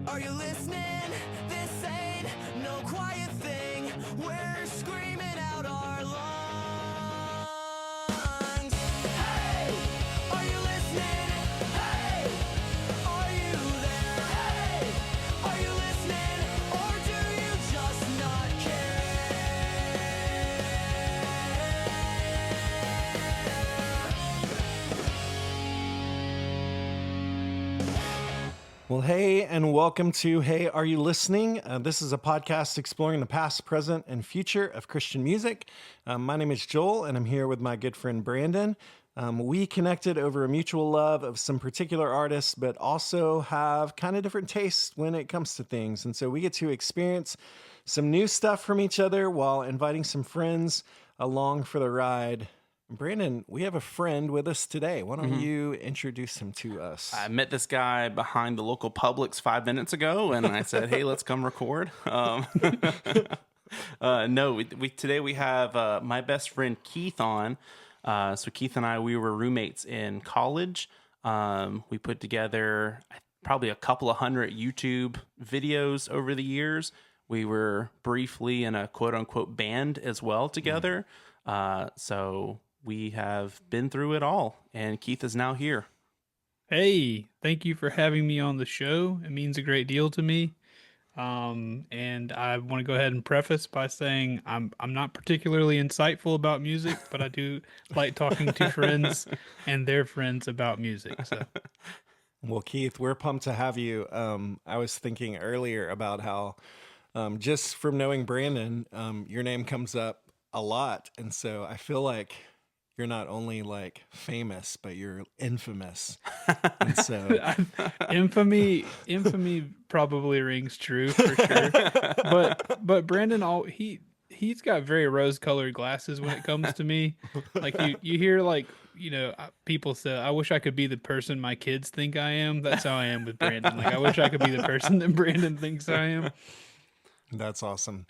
Are you listening? This ain't no quiet thing. We're screaming out our lungs. Hey, are you listening? Hey, are you there? Hey, are you listening? Or do you just not care? Well, hey, and welcome to Hey, Are You Listening? This is a podcast exploring the past, present, and future of Christian music. My name is Joel, and I'm here with my good friend Brandon. We connected over a mutual love of some particular artists, but also have kind of different tastes when it comes to things. And so we get to experience some new stuff from each other while inviting some friends along for the ride. Brandon, we have a friend with us today. Why don't you introduce him to us? I met this guy behind the local Publix 5 minutes ago, and I said, "Hey, let's come record." Today we have my best friend Keith on. So Keith and I, we were roommates in college. We put together probably a couple of hundred YouTube videos over the years. We were briefly in a quote-unquote band as well together. So we have been through it all, and Keith is now here. Hey, thank you for having me on the show. It means a great deal to me. And I want to go ahead and preface by saying I'm not particularly insightful about music, but I do like talking to friends and their friends about music. So, Well, Keith, we're pumped to have you. I was thinking earlier about how just from knowing Brandon, your name comes up a lot. And so I feel like you're not only like famous, but you're infamous. And so infamy probably rings true for sure. But Brandon, he's got very rose-colored glasses when it comes to me. Like you hear people say, "I wish I could be the person my kids think I am." That's how I am with Brandon. Like I wish I could be the person that Brandon thinks I am. That's awesome.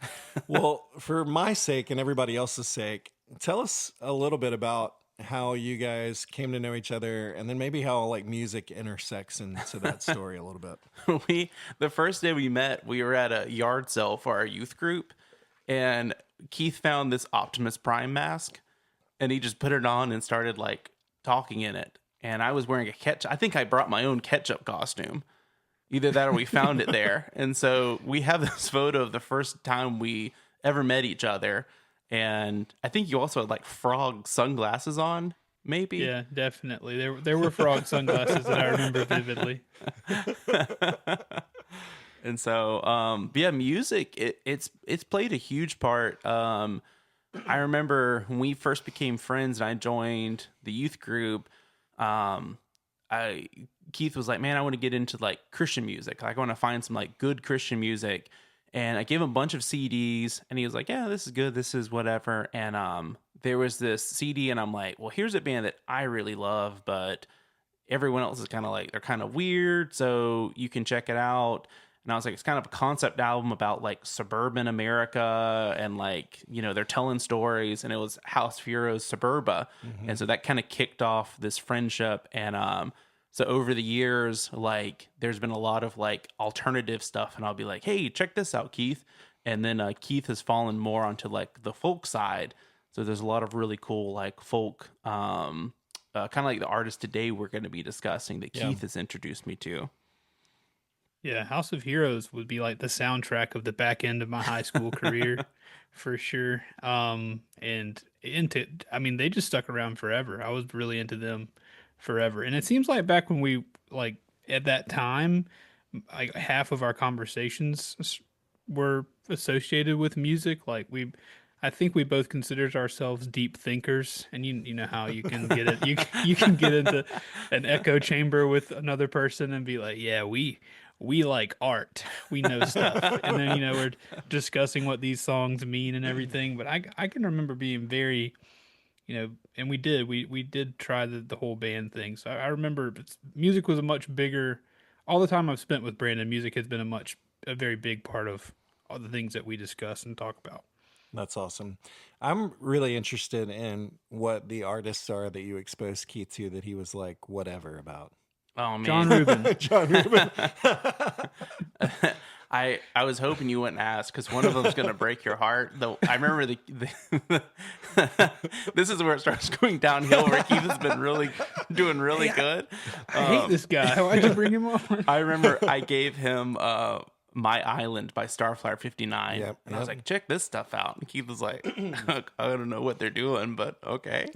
Well, for my sake and everybody else's sake, tell us a little bit about how you guys came to know each other, and then maybe how like music intersects into that story a little bit. The first day we met, we were at a yard sale for our youth group, and Keith found this Optimus Prime mask, and he just put it on and started like talking in it. And I was wearing I think I brought my own ketchup costume. Either that or we found it there. And so we have this photo of the first time we ever met each other. And I think you also had like frog sunglasses on, maybe? Yeah, definitely. There were frog sunglasses that I remember vividly. And so, music, it's played a huge part. I remember when we first became friends and I joined the youth group, Keith was like, "Man, I want to get into like Christian music. Like, I want to find some like good Christian music." And I gave him a bunch of CDs, and he was like, "Yeah, this is good. This is whatever." And there was this CD, and I'm like, "Well, here's a band that I really love, but everyone else is kind of like, they're kind of weird, so you can check it out." And I was like, it's kind of a concept album about like suburban America, and like, they're telling stories, and it was House Furo's Suburba. Mm-hmm. And so that kind of kicked off this friendship. And so over the years, like there's been a lot of like alternative stuff, and I'll be like, "Hey, check this out, Keith." And then Keith has fallen more onto like the folk side. So there's a lot of really cool like folk, kind of like the artist today we're going to be discussing that Keith has introduced me to. Yeah, House of Heroes would be like the soundtrack of the back end of my high school career, for sure. They just stuck around forever. I was really into them forever. And it seems like back when we, like, at that time, like half of our conversations were associated with music. Like I think we both considered ourselves deep thinkers, and you know how you can get it. You can get into an echo chamber with another person and be like, "Yeah, we like art. We know stuff." And then we're discussing what these songs mean and everything. But I can remember being very, and we did try the whole band thing. So I remember music was a much bigger. All the time I've spent with Brandon, music has been a very big part of all the things that we discuss and talk about. That's awesome. I'm really interested in what the artists are that you exposed Keith to that he was like whatever about. Oh man, John Rubin. John Rubin. I was hoping you wouldn't ask because one of them's gonna break your heart. Though I remember the this is where it starts going downhill. Where Keith has been doing really good. I hate this guy. Why'd you bring him on? I remember I gave him My Island by Starflyer 59. Yep, and I was like, check this stuff out. And Keith was like, I don't know what they're doing, but okay.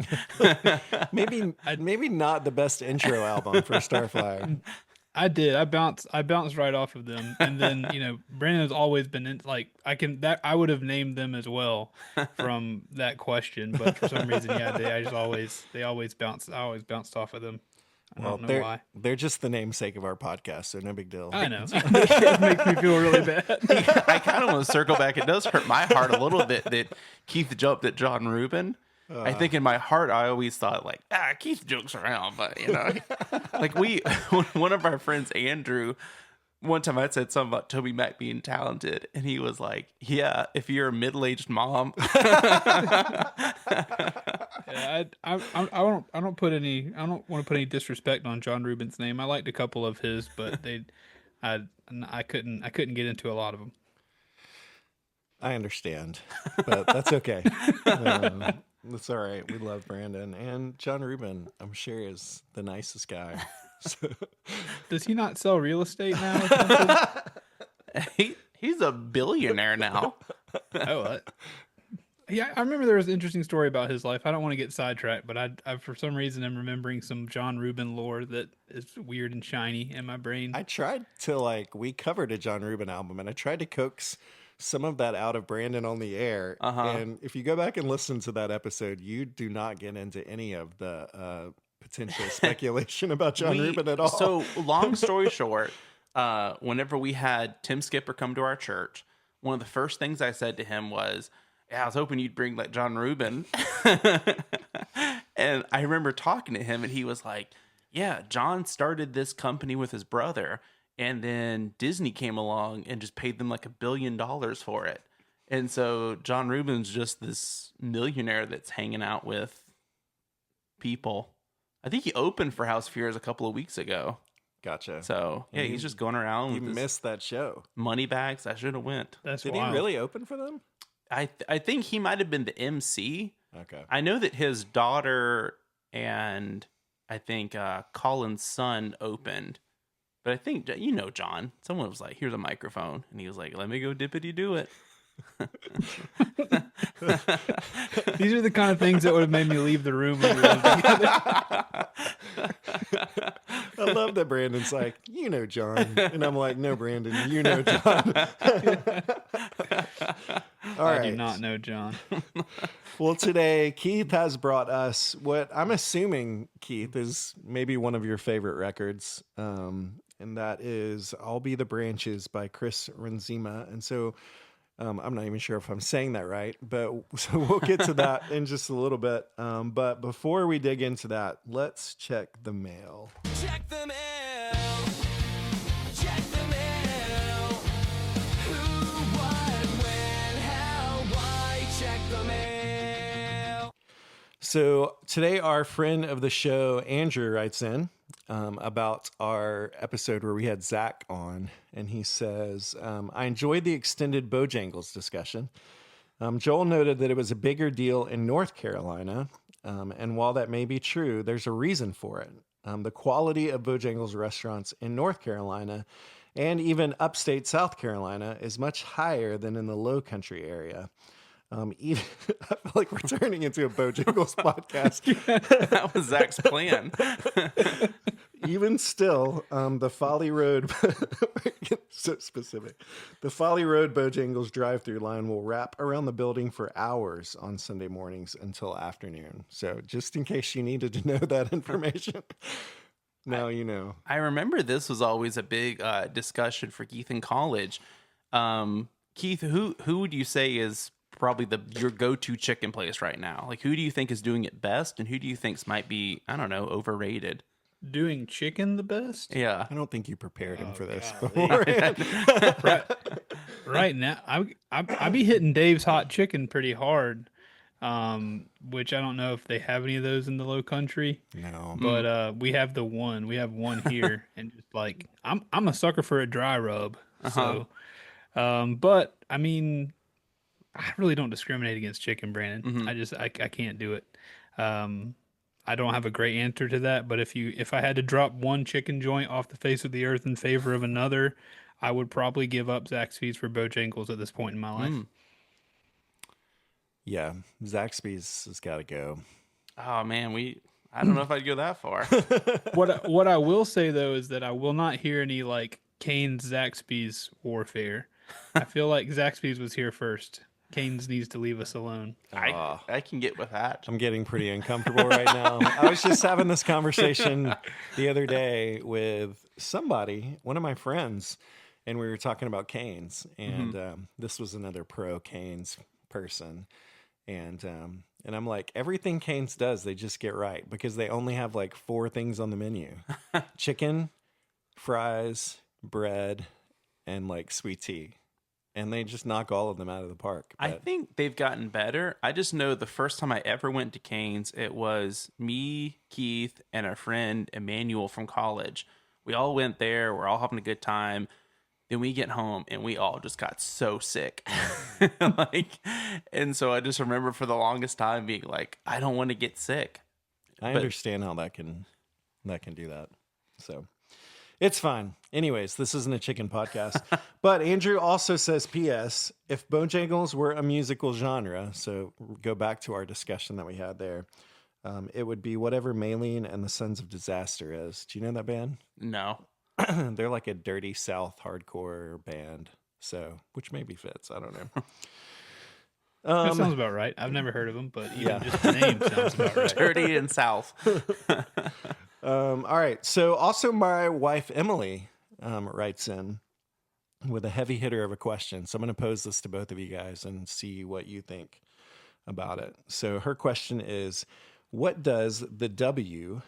maybe not the best intro album for Starflyer. I did. I bounced right off of them, and then Brandon has always been in, like I would have named them as well from that question, but for some reason, they always bounced. I always bounced off of them. I don't know why. They're just the namesake of our podcast, so no big deal. I know. It makes me feel really bad. I kind of want to circle back. It does hurt my heart a little bit that Keith jumped at John Rubin. I think in my heart, I always thought like, Keith jokes around, but like one of our friends, Andrew, one time I said something about Toby Mac being talented, and he was like, yeah, if you're a middle-aged mom. Yeah, I don't want to put any disrespect on John Rubin's name. I liked a couple of his, but I couldn't get into a lot of them. I understand, but that's okay. That's all right. We love Brandon, and John Rubin, I'm sure, is the nicest guy. So. Does he not sell real estate now? Or He's a billionaire now. Yeah, I remember there was an interesting story about his life. I don't want to get sidetracked, but I for some reason am remembering some John Rubin lore that is weird and shiny in my brain. I tried to we covered a John Rubin album, and I tried to coax some of that out of Brandon on the air. And if you go back and listen to that episode, you do not get into any of the potential speculation about John Rubin at all. So long story short, whenever we had Tim Skipper come to our church, one of the first things I said to him was, I was hoping you'd bring like John Rubin. And I remember talking to him, and he was like, yeah, John started this company with his brother, and then Disney came along and just paid them like $1 billion for it. And so John Rubin's just this millionaire that's hanging out with people. I think he opened for House of Fears a couple of weeks ago. Gotcha. So yeah, he's just going around. You missed that show. Money bags. I should have went. Did he really open for them? I think he might have been the MC. Okay. I know that his daughter and I think Colin's son opened. But I think, John, someone was like, here's a microphone. And he was like, let me go dippity do it. These are the kind of things that would have made me leave the room when we lived together. I love that Brandon's like, John. And I'm like, no, Brandon, John. All right. I do not know John. Well, today, Keith has brought us what I'm assuming, Keith, is maybe one of your favorite records. And that is I'll Be the Branches by Chris Renzema. And so I'm not even sure if I'm saying that right, but so we'll get to that in just a little bit. But before we dig into that, let's check the mail. Check the mail. Check the mail. Who, what, when, how, why? Check the mail. So today, our friend of the show, Andrew, writes in about our episode where we had Zach on, and he says, I enjoyed the extended Bojangles discussion. Joel noted that it was a bigger deal in North Carolina, and while that may be true, there's a reason for it. The quality of Bojangles restaurants in North Carolina and even upstate South Carolina is much higher than in the Low Country area. Even, I feel like we're turning into a Bojangles podcast. That was Zach's plan. Even still, the Folly Road, so specific. The Folly Road Bojangles drive-through line will wrap around the building for hours on Sunday mornings until afternoon. So just in case you needed to know that information, now you know. I remember this was always a big discussion for Keith in college. Keith, who would you say is probably your go-to chicken place right now? Like, who do you think is doing it best, and who do you think might be, I don't know, overrated? Doing chicken the best? Yeah. I don't think you prepared him for this golly. Right now, I be hitting Dave's Hot Chicken pretty hard, which I don't know if they have any of those in the Low Country. No. But we have one here, and just like I'm a sucker for a dry rub. So, but I mean, I really don't discriminate against chicken, Brandon. I can't do it. I don't have a great answer to that, but if I had to drop one chicken joint off the face of the earth in favor of another, I would probably give up Zaxby's for Bojangles at this point in my life. Yeah, Zaxby's has got to go. Oh man, I don't know if I'd go that far. What I will say though is that I will not hear any like Cane's Zaxby's warfare. I feel like Zaxby's was here first. Cane's needs to leave us alone. I can get with that. I'm getting pretty uncomfortable right now. I was just having this conversation the other day with somebody, one of my friends, and we were talking about Cane's, and this was another pro Cane's person, and I'm like, everything Cane's does, they just get right because they only have like 4 things on the menu: chicken, fries, bread, and like sweet tea. And they just knock all of them out of the park. I think they've gotten better. I just know the first time I ever went to Cane's, it was me, Keith, and our friend Emmanuel from college. We all went there. We're all having a good time. Then we get home and we all just got so sick. And so I just remember for the longest time being like, I don't want to get sick. I understand how that can do that. So it's fine. Anyways, this isn't a chicken podcast. But Andrew also says, P.S., if Bojangles were a musical genre, so go back to our discussion that we had there, it would be whatever Maylene and the Sons of Disaster is. Do you know that band? No. They're like a dirty South hardcore band, so which maybe fits. I don't know. That sounds about right. I've never heard of them, but even just the name sounds about right. Dirty and South. All right. So also my wife, Emily, writes in with a heavy hitter of a question. So I'm going to pose this to both of you guys and see what you think about it. So her question is, what does the W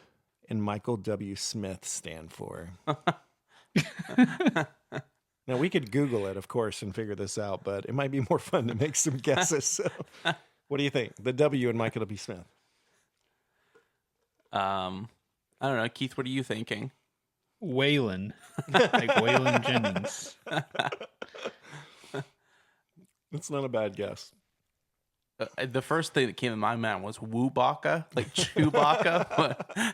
in Michael W. Smith stand for? Now, we could Google it, of course, and figure this out, but it might be more fun to make some guesses. So what do you think? The W in Michael W. Smith. I don't know. Keith, what are you thinking? Waylon. Like Waylon Jennings. That's not a bad guess. The first thing that came to my mind was Woobaka, like Chewbacca.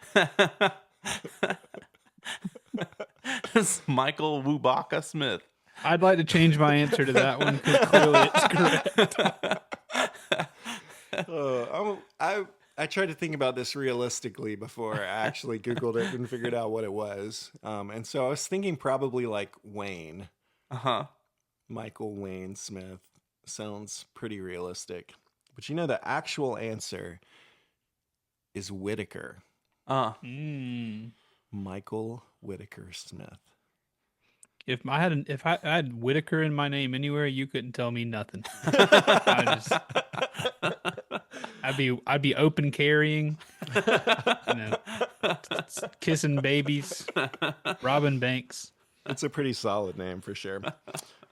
It's Michael Woobaka Smith. I'd like to change my answer to that one because clearly it's correct. I tried to think about this realistically before I actually Googled it and figured out what it was. And so I was thinking probably like Wayne. Michael Wayne Smith. Sounds pretty realistic. But you know, the actual answer is Whitaker. Michael Whitaker Smith. If I had Whitaker in my name anywhere, you couldn't tell me nothing. I'd be open carrying, kissing babies, robbing banks. It's a pretty solid name for sure.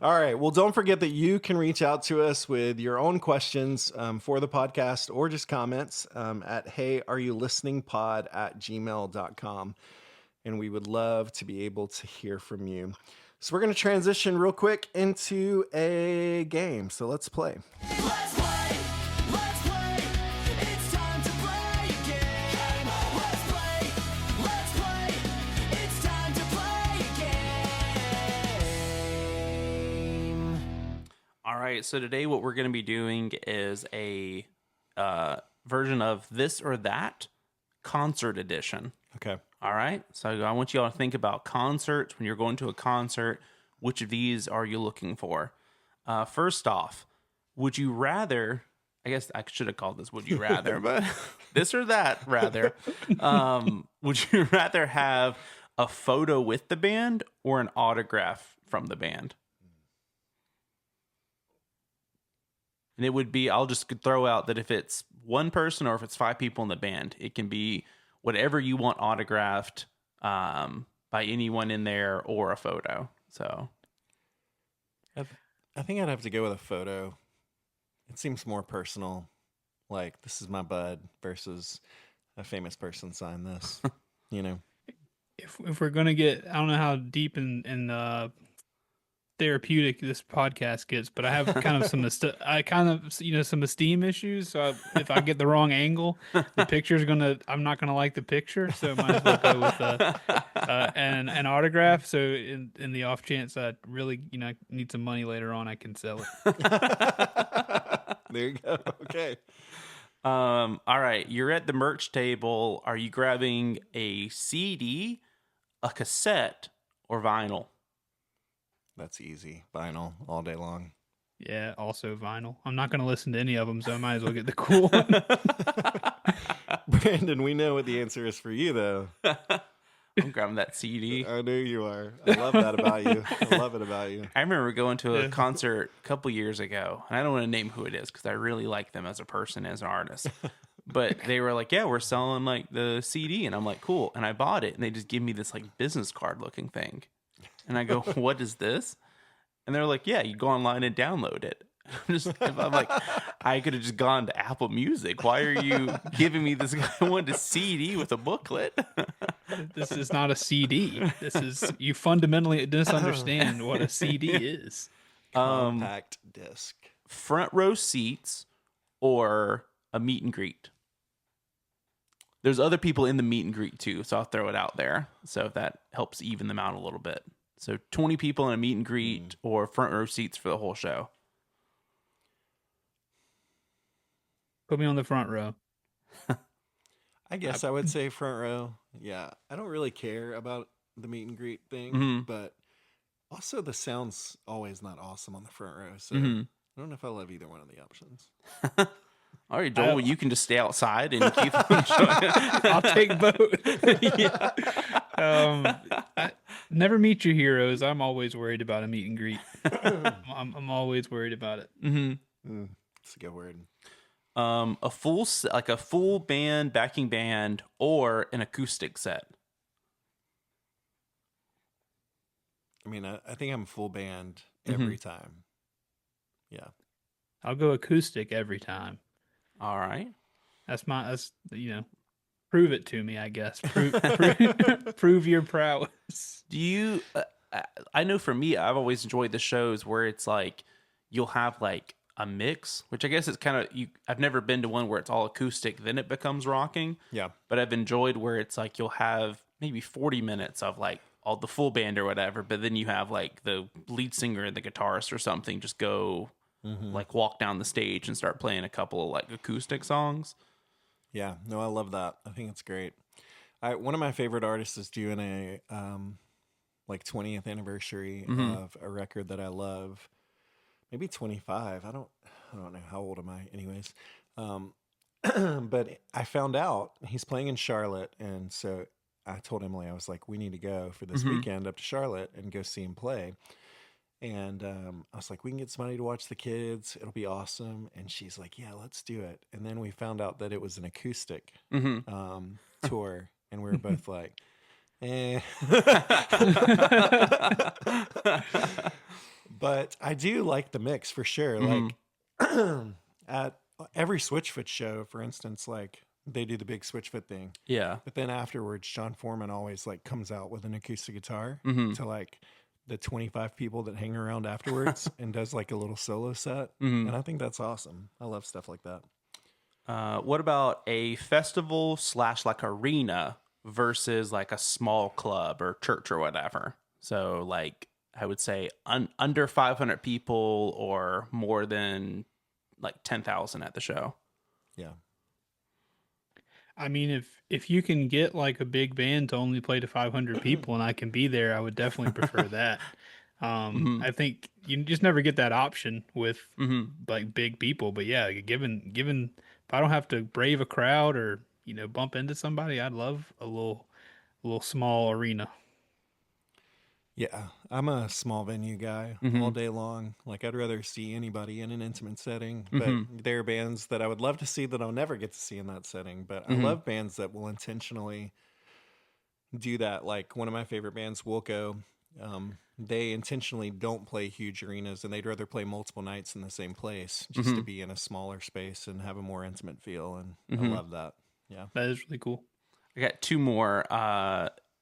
All right. Well, don't forget that you can reach out to us with your own questions for the podcast or just comments at heyareyoullisteningpod@gmail.com. And we would love to be able to hear from you. So we're going to transition real quick into a game. So let's play. Let's play, it's time to play a game. Let's play, it's time to play a game. All right, so today what we're going to be doing is a version of This or That concert edition. Okay. All right, so I want you all to think about concerts. When you're going to a concert, which of these are you looking for? First off, would you rather, I guess I should have called this Would You Rather, but this or that, rather. Would you rather have a photo with the band or an autograph from the band? And it would be, I'll just throw out that if it's one person or if it's 5 people in the band, it can be whatever you want autographed by anyone in there or a photo. So I think I'd have to go with a photo. It seems more personal. Like, this is my bud versus a famous person signed this, you know? If we're gonna get, I don't know how deep in therapeutic this podcast gets, but I have kind of some esteem issues. So if I get the wrong angle, I'm not gonna like the picture. So I might as well go with an autograph. So in the off chance I really need some money later on, I can sell it. There you go. Okay. All right, you're at the merch table. Are you grabbing a CD, a cassette, or vinyl? That's easy. Vinyl all day long. Yeah, also vinyl. I'm not gonna listen to any of them, so I might as well get the cool one. Brandon, we know what the answer is for you, though. I'm grabbing that CD. I know you are. I love that about you. I love it about you. I remember going to a concert a couple years ago, and I don't want to name who it is because I really like them as a person, as an artist. But they were like, "Yeah, we're selling like the CD," and I'm like, "Cool." And I bought it, and they just give me this like business card looking thing, and I go, "What is this?" And they're like, "Yeah, you go online and download it." I'm like, I could have just gone to Apple Music. Why are you giving me this? I wanted a CD with a booklet. This is not a CD. You fundamentally misunderstand what a CD is. Compact disc. Front row seats or a meet and greet. There's other people in the meet and greet too, so I'll throw it out there. So if that helps even them out a little bit. So 20 people in a meet and greet or front row seats for the whole show. Put me on the front row. I guess I would say front row. Yeah. I don't really care about the meet and greet thing, but also the sound's always not awesome on the front row. So I don't know if I love either one of the options. All right, Joel, you can just stay outside and keep on showing. I'll take both. Never meet your heroes. I'm always worried about a meet and greet. I'm always worried about it. That's a good word. A full band, backing band, or an acoustic set. I mean, I think I'm full band every time. Yeah. I'll go acoustic every time. All right. That's prove it to me, I guess. Prove your prowess. Do you, I know for me, I've always enjoyed the shows where it's like, you'll have like a mix, which I guess it's kind of, I've never been to one where it's all acoustic, then it becomes rocking. Yeah. But I've enjoyed where it's like, you'll have maybe 40 minutes of like all the full band or whatever, but then you have like the lead singer and the guitarist or something just go like walk down the stage and start playing a couple of like acoustic songs. Yeah, no, I love that. I think it's great. One of my favorite artists is doing a like 20th anniversary of a record that I love. Maybe 25. I don't know, how old am I anyways. But I found out he's playing in Charlotte, and so I told Emily, I was like, we need to go for this weekend up to Charlotte and go see him play. And I was like, we can get somebody to watch the kids. It'll be awesome. And she's like, yeah, let's do it. And then we found out that it was an acoustic tour. And we were both like, eh. But I do like the mix for sure. Like at every Switchfoot show, for instance, like they do the big Switchfoot thing. Yeah. But then afterwards, John Foreman always like comes out with an acoustic guitar to like the 25 people that hang around afterwards and does like a little solo set. And I think that's awesome. I love stuff like that. What about a festival / like arena versus like a small club or church or whatever? So like I would say under 500 people or more than like 10,000 at the show. Yeah. I mean, if you can get like a big band to only play to 500 people and I can be there, I would definitely prefer that. I think you just never get that option with like big people. But yeah, given if I don't have to brave a crowd or bump into somebody, I'd love a little small arena. Yeah, I'm a small venue guy all day long. Like, I'd rather see anybody in an intimate setting. But there are bands that I would love to see that I'll never get to see in that setting. But I love bands that will intentionally do that. Like, one of my favorite bands, Wilco, they intentionally don't play huge arenas, and they'd rather play multiple nights in the same place just to be in a smaller space and have a more intimate feel. And I love that. Yeah. That is really cool. I got two more.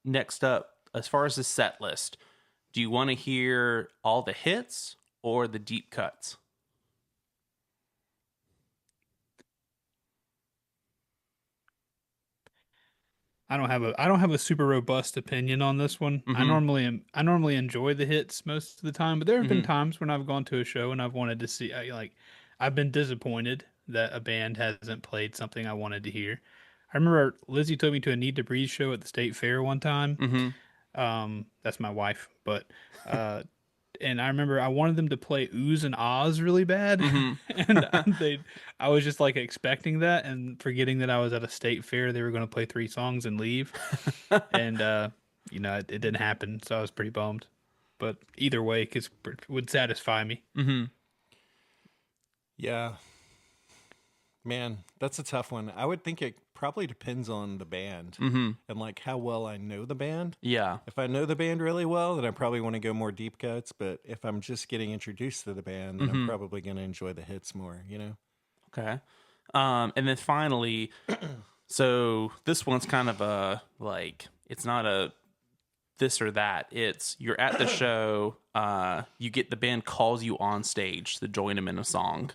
Next up, as far as the set list, Do you want to hear all the hits or the deep cuts? I don't have a super robust opinion on this one. I normally enjoy the hits most of the time, but there have been times when I've gone to a show and I've wanted to see I've been disappointed that a band hasn't played something I wanted to hear. I remember Lizzie took me to a Need to Breathe show at the State Fair one time. Mm-hmm. That's my wife, but and I remember I wanted them to play Oohs and Ahs really bad, and I was just like expecting that and forgetting that I was at a state fair. They were going to play 3 songs and leave, and it didn't happen, so I was pretty bummed. But either way, it would satisfy me. Mm-hmm. Yeah. Man, that's a tough one. I would think it probably depends on the band and like how well I know the band. Yeah. If I know the band really well, then I probably want to go more deep cuts. But if I'm just getting introduced to the band, then I'm probably going to enjoy the hits more, you know? Okay. And then finally, so this one's kind of a, like, it's not a this or that. It's you're at the show, you get the band calls you on stage to join them in a song.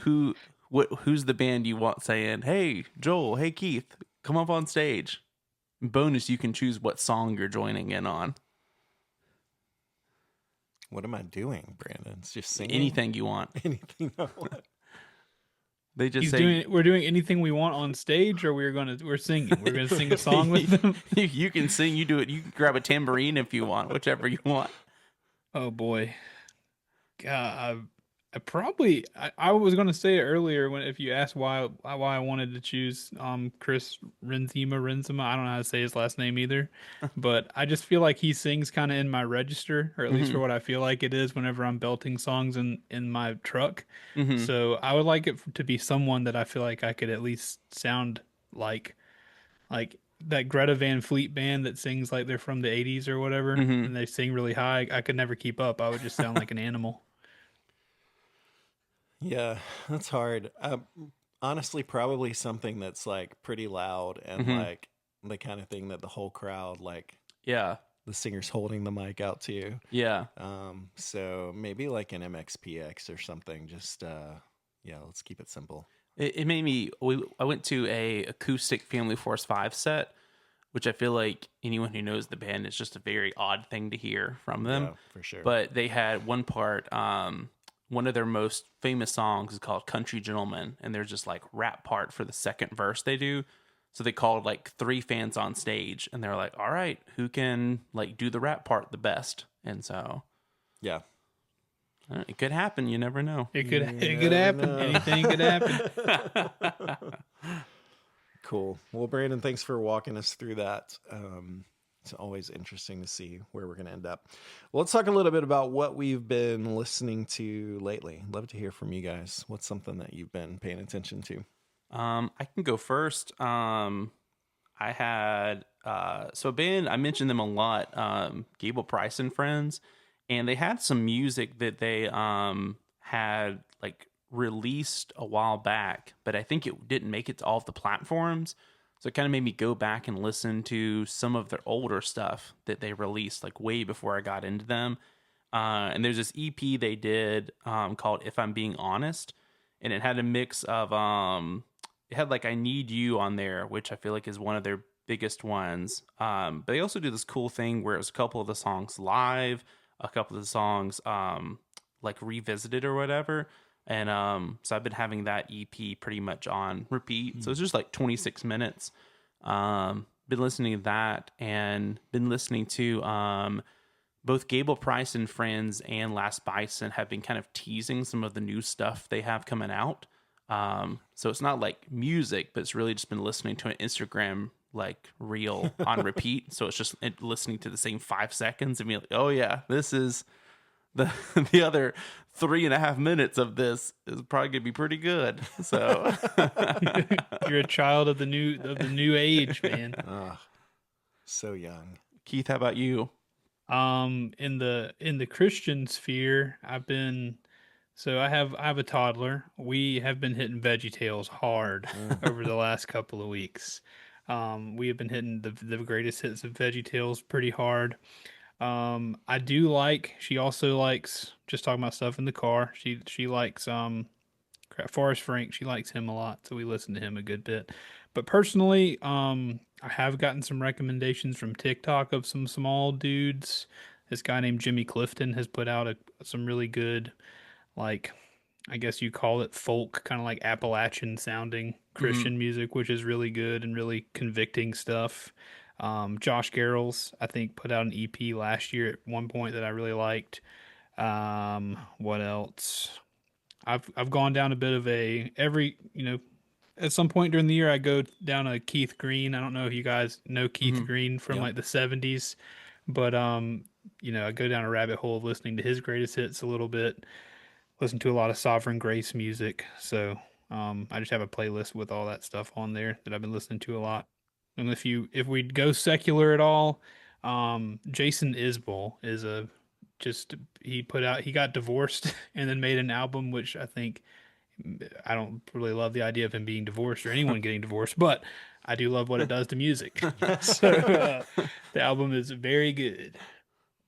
Who's the band you want saying, "Hey, Joel, hey, Keith, come up on stage"? Bonus, you can choose what song you're joining in on. What am I doing, Brandon? It's just singing? Anything you want. Anything I want. They just say We're doing anything we want on stage, or we're singing. We're gonna sing a song with them. you can sing, you do it. You can grab a tambourine if you want, whichever you want. Oh boy, God, I was gonna say it earlier if you asked why I wanted to choose Chris Renzema. I don't know how to say his last name either, but I just feel like he sings kind of in my register, or at least for what I feel like it is whenever I'm belting songs in my truck. So I would like it to be someone that I feel like I could at least sound like that Greta Van Fleet band that sings like they're from the 80s or whatever, and they sing really high. I could never keep up. I would just sound like an animal. Yeah, that's hard. Honestly, probably something that's like pretty loud and like the kind of thing that the whole crowd, like, Yeah. the singer's holding the mic out to you. Yeah. So maybe like an MXPX or something. Just let's keep it simple. It made me. I went to a acoustic Family Force 5 set, which I feel like anyone who knows the band is just a very odd thing to hear from them. Yeah, for sure. But they had one part. One of their most famous songs is called "Country Gentleman," and there's just like rap part for the second verse they do. So they called like 3 fans on stage, and they're like, "All right, who can like do the rap part the best?" And so, Yeah. it could happen. You never know. It could happen. Anything could happen. Cool. Well, Brandon, thanks for walking us through that. It's always interesting to see where we're going to end up. Well, let's talk a little bit about what we've been listening to lately. Love to hear from you guys. What's something that you've been paying attention to? I can go first. I had so a band, I mentioned them a lot, Gable Price and Friends, and they had some music that they had like released a while back, but I think it didn't make it to all of the platforms. So it kind of made me go back and listen to some of their older stuff that they released like way before I got into them. And there's this EP they did called "If I'm Being Honest," and it had a mix of it had like "I Need You" on there, which I feel like is one of their biggest ones. But they also do this cool thing where it was a couple of the songs live, a couple of the songs like revisited or whatever. And so I've been having that EP pretty much on repeat. So it's just like 26 minutes. Been listening to that, and been listening to both Gable Price and Friends and Last Bison have been kind of teasing some of the new stuff they have coming out. So it's not like music, but it's really just been listening to an Instagram like reel on repeat. So it's just listening to the same 5 seconds and be like, oh yeah, this is the other 3.5 minutes of this is probably gonna be pretty good. So You're a child of the new age, man. So young. Keith, how about you? In the Christian sphere, I have a toddler. We have been hitting VeggieTales hard over the last couple of weeks. We have been hitting the greatest hits of VeggieTales pretty hard. I do like. She also likes just talking about stuff in the car. She likes Forrest Frank. She likes him a lot, so we listen to him a good bit. But personally, I have gotten some recommendations from TikTok of some small dudes. This guy named Jimmy Clifton has put out some really good, like, I guess you call it folk, kind of like Appalachian sounding Mm-hmm. Christian music, which is really good and really convicting stuff. Josh Garrels, I think, put out an EP last year at one point that I really liked. What else? I've gone down a bit of a every at some point during the year I go down a Keith Green. I don't know if you guys know Keith Mm-hmm. Green from Yep. like the 70s, but I go down a rabbit hole of listening to his greatest hits a little bit. Listen to a lot of Sovereign Grace music. So I just have a playlist with all that stuff on there that I've been listening to a lot. And if we go secular at all, Jason Isbell is a just he got divorced and then made an album which I don't really love the idea of him being divorced or anyone getting divorced, but I do love what it does to music. So the album is very good.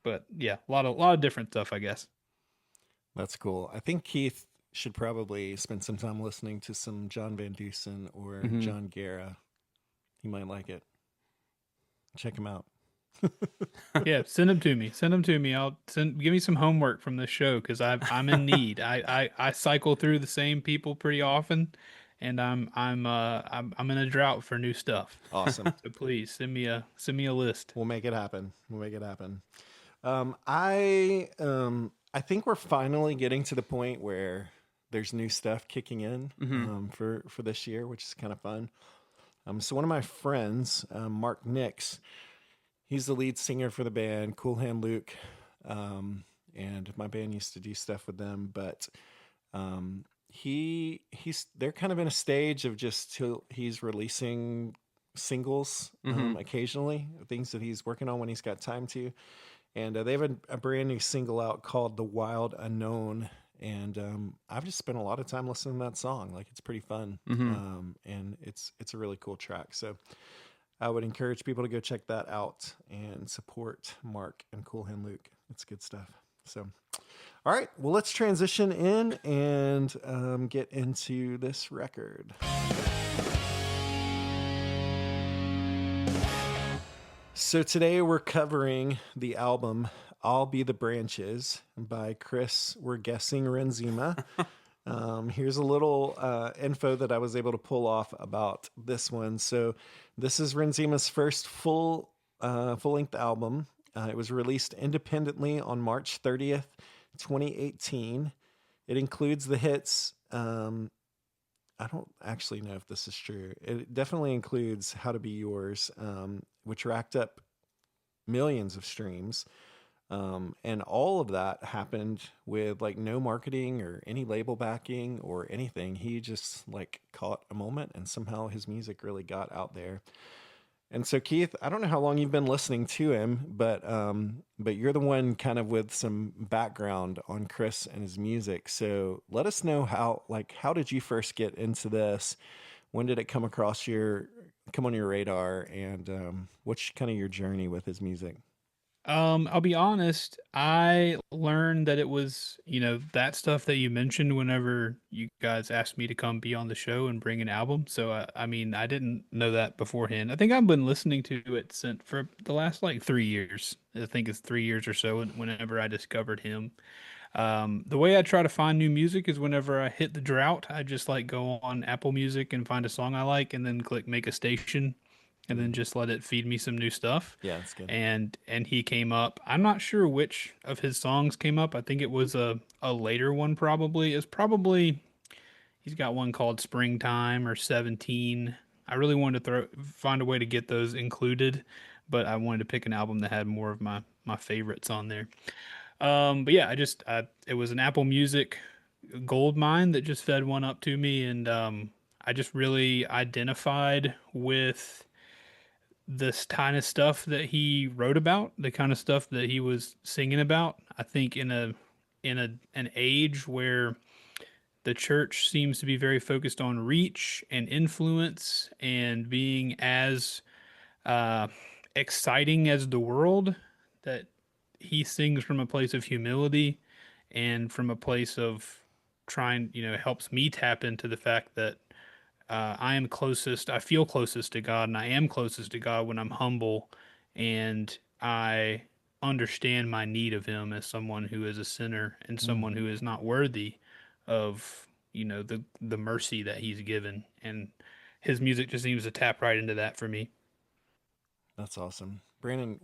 But yeah, a lot of different stuff, I guess. That's cool. I think Keith should probably spend some time listening to some John Van Dusen or Mm-hmm. John Guerra. He might like it. Check him out. Yeah, send them to me. Send them to me. Give me some homework from this show because I'm in need. I cycle through the same people pretty often, and I'm in a drought for new stuff. Awesome. So please send me a list. We'll make it happen. We'll make it happen. I think we're finally getting to the point where there's new stuff kicking in for this year, which is kind of fun. So one of my friends, Mark Nix, he's the lead singer for the band Cool Hand Luke, and my band used to do stuff with them. But they're kind of in a stage of he's releasing singles occasionally, things that he's working on when he's got time to. And they have a brand new single out called "The Wild Unknown," and I've just spent a lot of time listening to that song. Like, it's pretty fun, and it's a really cool track. So I would encourage people to go check that out and support Mark and Cool Hand Luke. It's good stuff. So, all right, well, let's transition in and get into this record. So today we're covering the album "I'll Be the Branches" by Chris, we're guessing, Renzema. Here's a little info that I was able to pull off about this one. So this is Renzema's first full-length album. It was released independently on March 30th, 2018. It includes the hits. I don't actually know if this is true. It definitely includes "How to Be Yours," which racked up millions of streams. And all of that happened with like no marketing or any label backing or anything. He just like caught a moment and somehow his music really got out there. And so, Keith, I don't know how long you've been listening to him, but you're the one kind of with some background on Chris and his music. So let us know how did you first get into this? When did it come on your radar? And what's kind of your journey with his music? I'll be honest, I learned that it was, that stuff that you mentioned whenever you guys asked me to come be on the show and bring an album. So, I mean, I didn't know that beforehand. I think I've been listening to it for the last like 3 years. I think it's 3 years or so whenever I discovered him. The way I try to find new music is whenever I hit the drought, I just like go on Apple Music and find a song I like and then click make a station and then just let it feed me some new stuff. Yeah, that's good. And he came up. I'm not sure which of his songs came up. I think it was a later one probably. It's probably he's got one called Springtime or 17. I really wanted to find a way to get those included, but I wanted to pick an album that had more of my favorites on there. But yeah, it was an Apple Music gold mine that just fed one up to me, and I just really identified with this kind of stuff that he wrote about, the kind of stuff that he was singing about. I think in an age where the church seems to be very focused on reach and influence and being as exciting as the world, that he sings from a place of humility and from a place of trying, helps me tap into the fact that I feel closest to God, and I am closest to God when I'm humble and I understand my need of Him as someone who is a sinner and someone who is not worthy of, the mercy that He's given. And His music just seems to tap right into that for me. That's awesome. Brandon,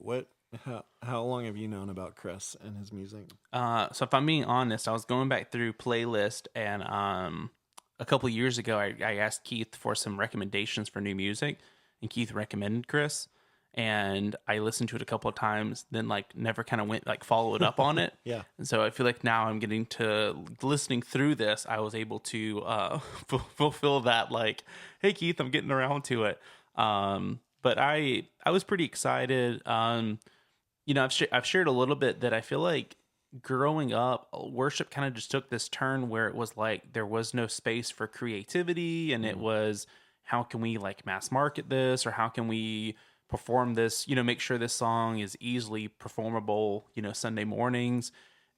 how long have you known about Chris and his music? So if I'm being honest, I was going back through playlist, and a couple years ago, I asked Keith for some recommendations for new music, and Keith recommended Chris, and I listened to it a couple of times, then like never kind of went like followed up on it. Yeah. And so I feel like now I'm getting to listening through this, I was able to fulfill that, like, hey Keith, I'm getting around to it. But I was pretty excited. I've shared a little bit that I feel like growing up, worship kind of just took this turn where it was like there was no space for creativity, and it was, how can we like mass market this, or how can we perform this, make sure this song is easily performable, Sunday mornings.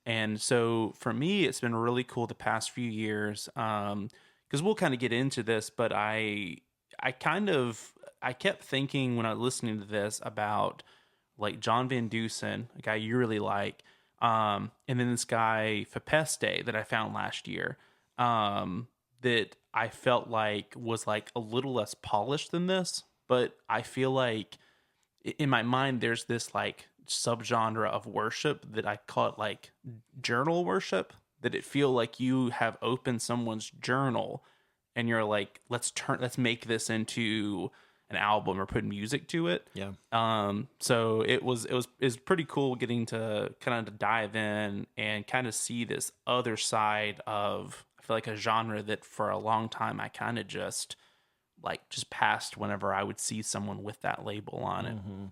And so for me, it's been really cool the past few years, because we'll kind of get into this, but I kept thinking when I was listening to this about like John Van Dusen, a guy you really like, and then this guy Fepeste that I found last year, that I felt like was like a little less polished than this, but I feel like in my mind there's this like subgenre of worship that I call it like journal worship, that it feel like you have opened someone's journal and you're like, let's make this into an album or put music to it. Yeah. So it was pretty cool getting to kind of dive in and kind of see this other side of, I feel like, a genre that for a long time I kind of just passed whenever I would see someone with that label on it. Mm-hmm.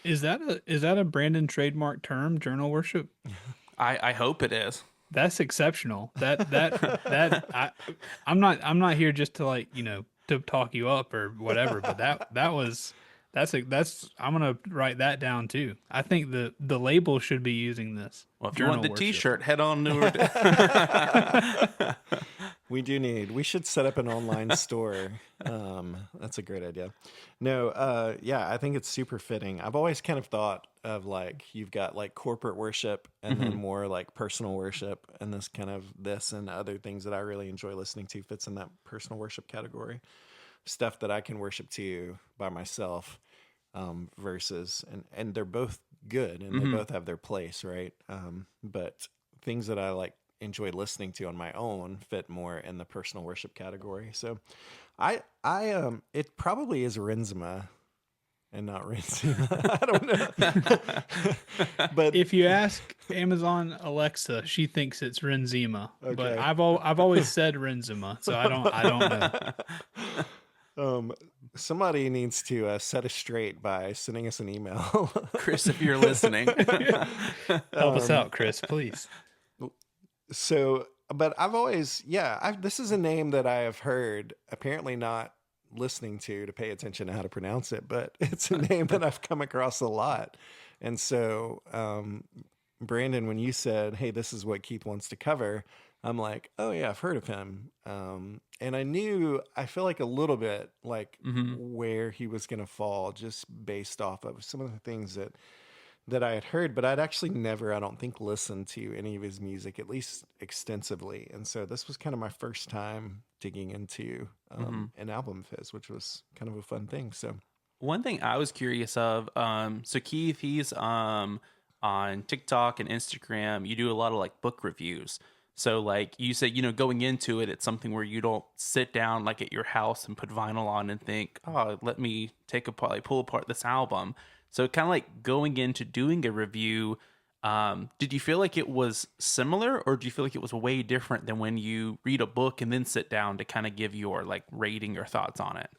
Is that a Brandon trademark term, journal worship? I hope it is. That's exceptional. I'm not here just to like, to talk you up or whatever, but I'm gonna write that down too. I think the label should be using this. Well, if you want the worship. T-shirt, head on to We should set up an online store. That's a great idea. No, yeah, I think it's super fitting. I've always kind of thought of like, you've got like corporate worship and then more like personal worship, and this and other things that I really enjoy listening to fits in that personal worship category. Stuff that I can worship to by myself, versus, and they're both good and they both have their place, right? But things that I like enjoy listening to on my own fit more in the personal worship category. So it probably is Renzema and not Renzema. I don't know. But if you ask Amazon Alexa, she thinks it's Renzema. Okay. But I've always said Renzema, so I don't know. Somebody needs to set us straight by sending us an email. Chris, if you're listening. Help us out, Chris, please. So, but I've always, this is a name that I have heard, apparently not listening to pay attention to how to pronounce it, but it's a name that I've come across a lot. And so, Brandon, when you said, hey, this is what Keith wants to cover, I'm like, oh yeah, I've heard of him. And I feel like a little bit like where he was going to fall just based off of some of the things that I had heard, but I'd actually never, I don't think, listened to any of his music, at least extensively. And so this was kind of my first time digging into an album of his, which was kind of a fun thing. So one thing I was curious of, so Keith, he's on TikTok and Instagram. You do a lot of like book reviews. So like you said, going into it, it's something where you don't sit down like at your house and put vinyl on and think, oh, let me pull apart this album. So kind of like going into doing a review, did you feel like it was similar, or do you feel like it was way different than when you read a book and then sit down to kind of give your like rating or thoughts on it?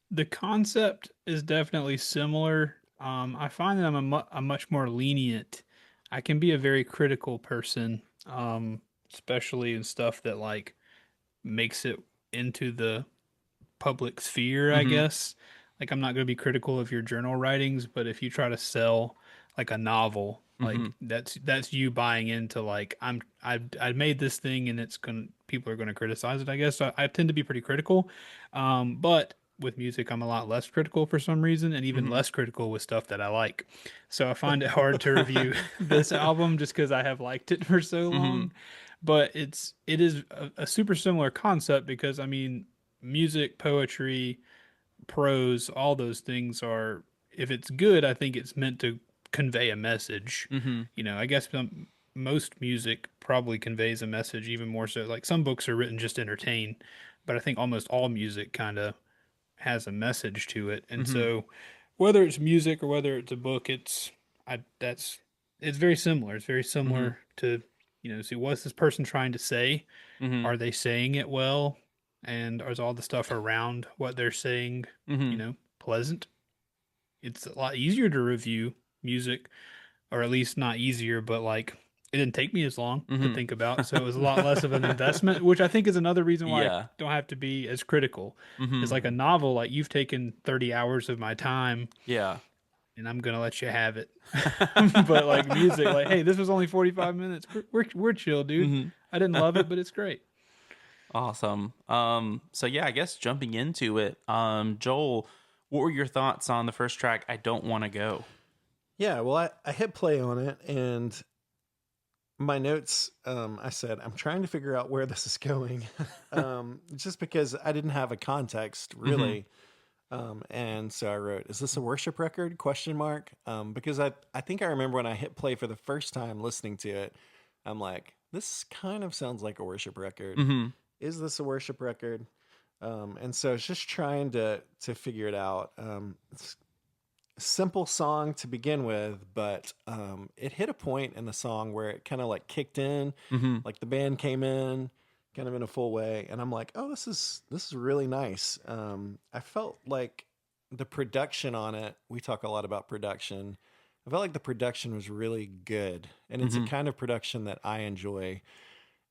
The concept is definitely similar. I find that I'm much more lenient. I can be a very critical person, especially in stuff that like makes it into the public sphere, I guess. Like, I'm not going to be critical of your journal writings, but if you try to sell like a novel, Like Mhm. that's you buying into like I made this thing and people are gonna criticize it. I guess I tend to be pretty critical, but with music I'm a lot less critical for some reason, and even Mhm. less critical with stuff that I like. So I find it hard to review this album just because I have liked it for so Mhm. long. But it is a super similar concept because I mean music, poetry, prose, all those things are, if it's good, I think it's meant to convey a message. Mhm. I guess most music probably conveys a message even more so. Like some books are written just to entertain, but I think almost all music kind of has a message to it. And Mhm. so whether it's music or whether it's a book, it's very similar. It's very Mhm. similar to, see what's this person trying to say? Mhm. Are they saying it well? And is all the stuff around what they're saying, Mhm. pleasant? It's a lot easier to review music, or at least not easier, but like it didn't take me as long to Mhm. think about. So it was a lot less of an investment, which I think is another reason why I Yeah. don't have to be as critical. Is Mhm. like a novel, like you've taken 30 hours of my time Yeah. and I'm going to let you have it. But like music, like, hey, this was only 45 minutes. We're chill, dude. Mhm. I didn't love it, but it's great. Awesome. So yeah, I guess jumping into it, Joel, what were your thoughts on the first track, I Don't Want to Go? Yeah, well, I hit play on it, and my notes, I said, I'm trying to figure out where this is going, just because I didn't have a context Mhm. really. And so I wrote, "Is this a worship record?" Question mark. Because I think I remember when I hit play for the first time listening to it, I'm like, this kind of sounds like a worship record. Mhm. Is this a worship record? And so it's just trying to figure it out. It's a simple song to begin with, but it hit a point in the song where it kind of like kicked in, Mhm. like the band came in kind of in a full way, and I'm like, oh, this is really nice. I felt like the production on it, we talk a lot about production. I felt like the production was really good, and it's a Mhm. kind of production that I enjoy,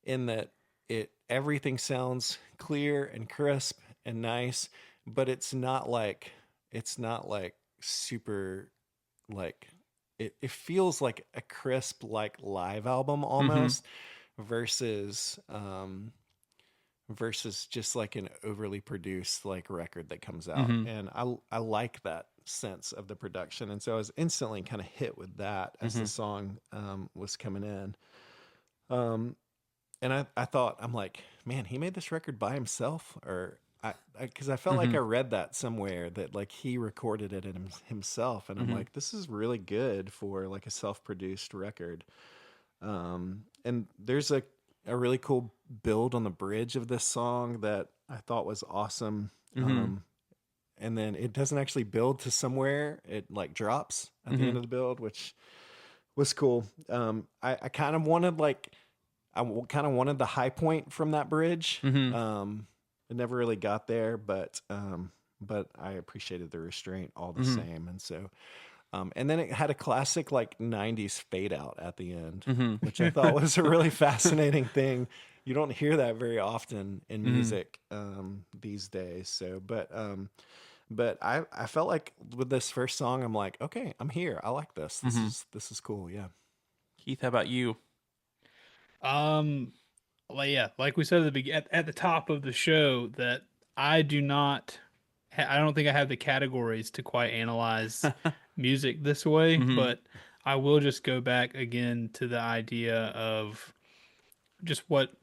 in that it everything sounds clear and crisp and nice, but it's not like super, like, it feels like a crisp like live album Mhm. almost, versus versus just like an overly produced like record that comes out. Mhm. And I like that sense of the production, and so I was instantly kind of hit with that as the Mhm. song was coming in. And I thought, I'm like, man, he made this record by himself, or because I felt like I Mhm. read that somewhere that like he recorded it himself, and I'm Mhm. like, this is really good for like a self-produced record. And there's a really cool build on the bridge of this song that I thought was awesome. Mhm. And then it doesn't actually build to somewhere; it like drops at the end Mhm. of the build, which was cool. I kind of wanted like kind of wanted the high point from that bridge. Mhm. It never really got there, but I appreciated the restraint all the Mhm. same. And so, and then it had a classic like '90s fade out at the end, Mhm. which I thought was a really fascinating thing. You don't hear that very often in Mhm. music these days. So, but I felt like with this first song, I'm like, okay, I'm here. I like this. This Mhm. is this is cool. Yeah. Keith, how about you? Um, well, yeah, like we said at the top of the show, that I do not, I don't think I have the categories to quite analyze music this way, Mhm. but I will just go back again to the idea of just what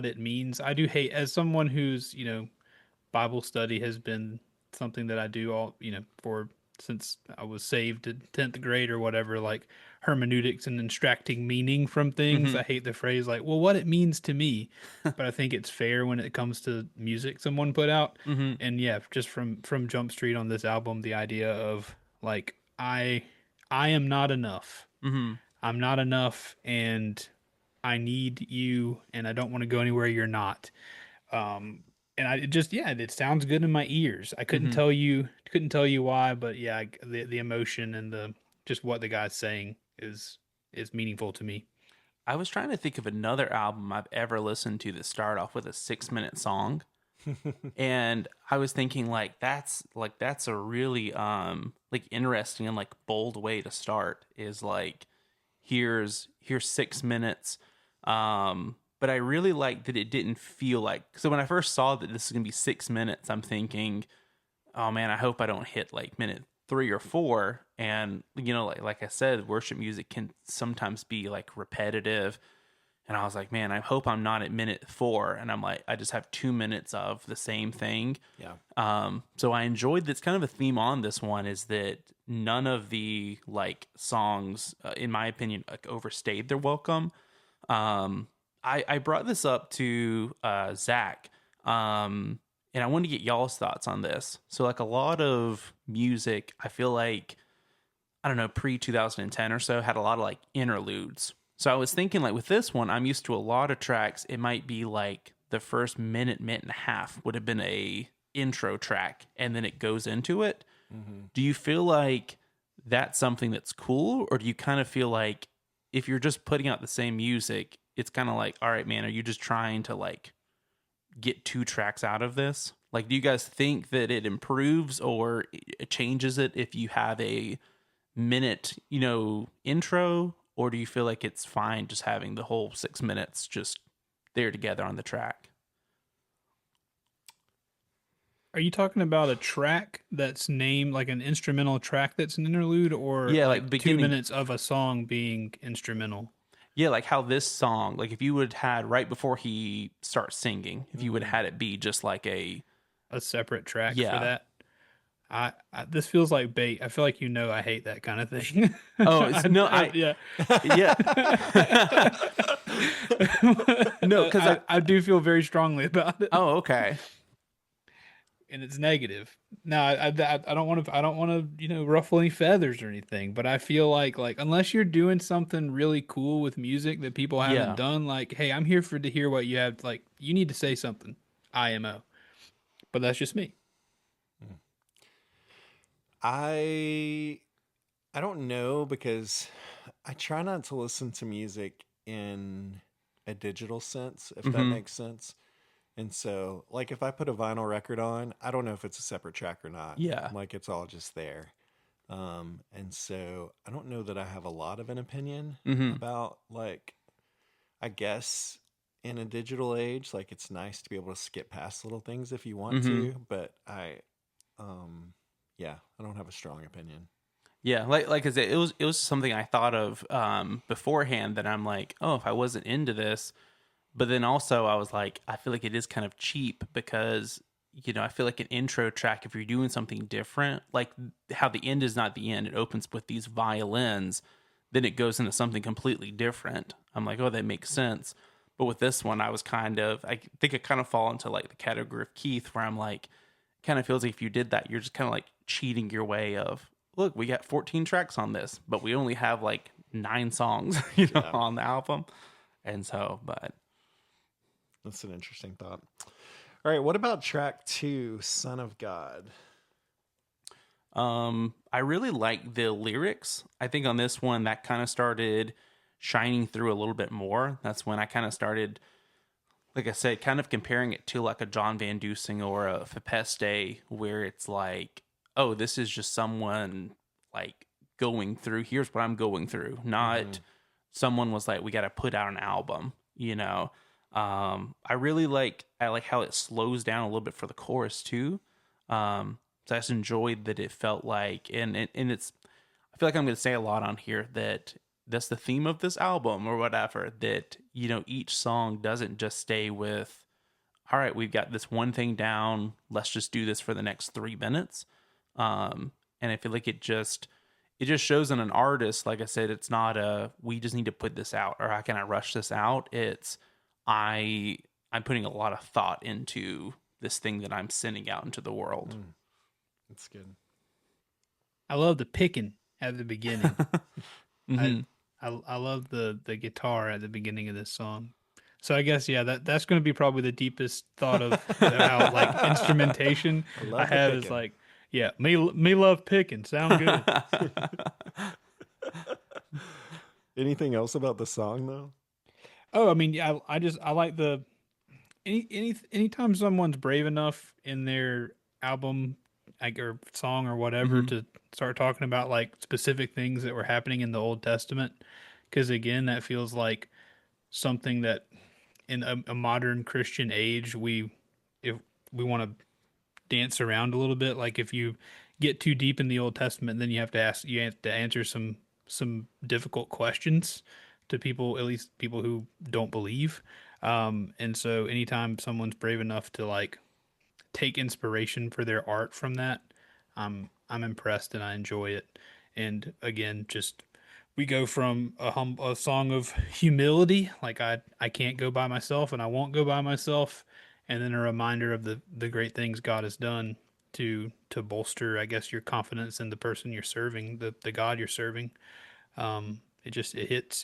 it means. I do hate, as someone who's, Bible study has been something that I do all, for since I was saved in 10th grade or whatever, like hermeneutics and extracting meaning from things. I Mhm. hate the phrase like, well, what it means to me, but I think it's fair when it comes to music someone put out. Mhm. And yeah, just from Jump Street on this album, the idea of like I am not enough. Mhm. I'm not enough and I need you and I don't want to go anywhere you're not. Um, and it just, yeah, it sounds good in my ears. I Mhm. couldn't tell you why, but yeah, the emotion and the just what the guy's saying is meaningful to me. I was trying to think of another album I've ever listened to that started off with a 6-minute song. And I was thinking that's a really like interesting and like bold way to start, is like here's 6 minutes. But I really like that it didn't feel like, so when I first saw that this is gonna be 6 minutes, I'm thinking, oh man, I hope I don't hit like minute 3 or 4. And like I said, worship music can sometimes be like repetitive. And I was like, man, I hope I'm not at minute 4. And I'm like, I just have 2 minutes of the same thing. Yeah. So I enjoyed that's kind of a theme on this one, is that none of the like songs, in my opinion, like overstayed their welcome. I brought this up to Zach, and I wanted to get y'all's thoughts on this. So like a lot of music, I feel like, I don't know, pre 2010 or so, had a lot of like interludes. So I was thinking, like with this one, I'm used to a lot of tracks. It might be like the first minute and a half would have been a intro track, and then it goes into it. Mm-hmm. Do you feel like that's something that's cool, or do you kind of feel like if you're just putting out the same music, it's kind of like, all right, man, are you just trying to like get 2 tracks out of this? Like, do you guys think that it improves or it changes it if you have a minute, intro? Or do you feel like it's fine just having the whole 6 minutes just there together on the track? Are you talking about a track that's named like an instrumental track that's an interlude, or Yeah, like like 2 beginning. minutes of a song being instrumental? Yeah, like how this song, like if you would have had right before he starts singing, if you would have had it be just like a separate track for Yeah. that. I this feels like bait. I feel like I hate that kind of thing. Oh, it's no, yeah. yeah. No, because I do feel very strongly about it, oh, okay. and it's negative. No, I don't want to ruffle any feathers or anything, but I feel like unless you're doing something really cool with music that people haven't Yeah. done, like hey, I'm here to hear what you have. Like you need to say something, IMO. But that's just me. I don't know, because I try not to listen to music in a digital sense, if that Mhm. makes sense. And so, like, if I put a vinyl record on, I don't know if it's a separate track or not. Yeah. Like, it's all just there. And so I don't know that I have a lot of an opinion Mhm. about, like, I guess in a digital age, like, it's nice to be able to skip past little things if you want Mhm. to, but yeah, I don't have a strong opinion. Yeah, like I said, it was something I thought of beforehand, that I'm like, oh, if I wasn't into this, but then also I was like, I feel like it is kind of cheap because I feel like an intro track, if you're doing something different, like how the end is not the end, it opens with these violins, then it goes into something completely different. I'm like, oh, that makes sense. But with this one, I think I kind of fall into like the category of Keith, where I'm like, kind of feels like if you did that, you're just kind of like cheating your way of, look, we got 14 tracks on this, but we only have like 9 songs, Yeah. on the album. And so, but That's an interesting thought. All right, what about track 2, Son of God? I really like the lyrics. I think on this one that kind of started shining through a little bit more. That's when I kind of started, like I said, kind of comparing it to like a John Van Dusing or a Fepeste, where it's like, oh, this is just someone like going through, here's what I'm going through, not someone was like, we got to put out an album, I like how it slows down a little bit for the chorus too. So I just enjoyed that it felt like, and it's, I feel like I'm going to say a lot on here that that's the theme of this album or whatever, that, each song doesn't just stay with, all right, we've got this one thing down, let's just do this for the next 3 minutes. And I feel like it just shows in an artist, like I said, it's not we just need to put this out, or how can I rush this out? It's, I'm putting a lot of thought into this thing that I'm sending out into the world. That's good. I love the picking at the beginning. Mhm. I love the guitar at the beginning of this song. So I guess that's going to be probably the deepest thought of how like instrumentation love I the have is picking. like, yeah, me love picking. Sound good. Anything else about the song though? Oh, I mean, yeah, I like the anytime someone's brave enough in their album, like, or song or whatever, Mhm. to start talking about like specific things that were happening in the Old Testament, because again, that feels like something that in a modern Christian age, if we want to dance around a little bit, like if you get too deep in the Old Testament, then you have to answer some difficult questions to people, at least people who don't believe. And so anytime someone's brave enough to like take inspiration for their art from that, I'm impressed and I enjoy it. And again, just we go from a song of humility, like I can't go by myself and I won't go by myself, and then a reminder of the great things God has done to bolster, I guess, your confidence in the person you're serving, the God you're serving. It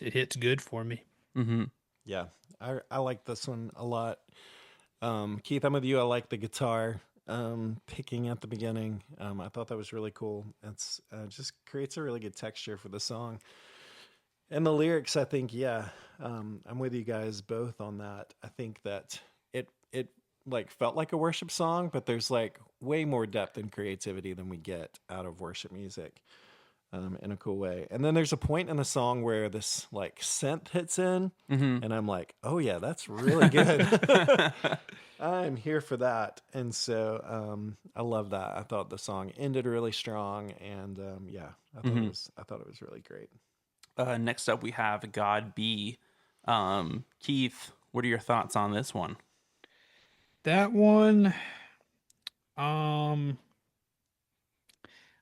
hits good for me. Mm-hmm. Yeah, I like this one a lot. Keith, I'm with you. I like the guitar picking at the beginning. I thought that was really cool. It's just creates a really good texture for the song. And the lyrics, I think, yeah, I'm with you guys both on that. I think that it like felt like a worship song, but there's like way more depth and creativity than we get out of worship music. In a cool way. And then there's a point in the song where this like synth hits in, and I'm like, oh yeah, that's really good. I'm here for that. And so I love that. I thought the song ended really strong, and yeah, I thought it was really great. Next up, we have God Be. Keith, what are your thoughts on this one? That one, um,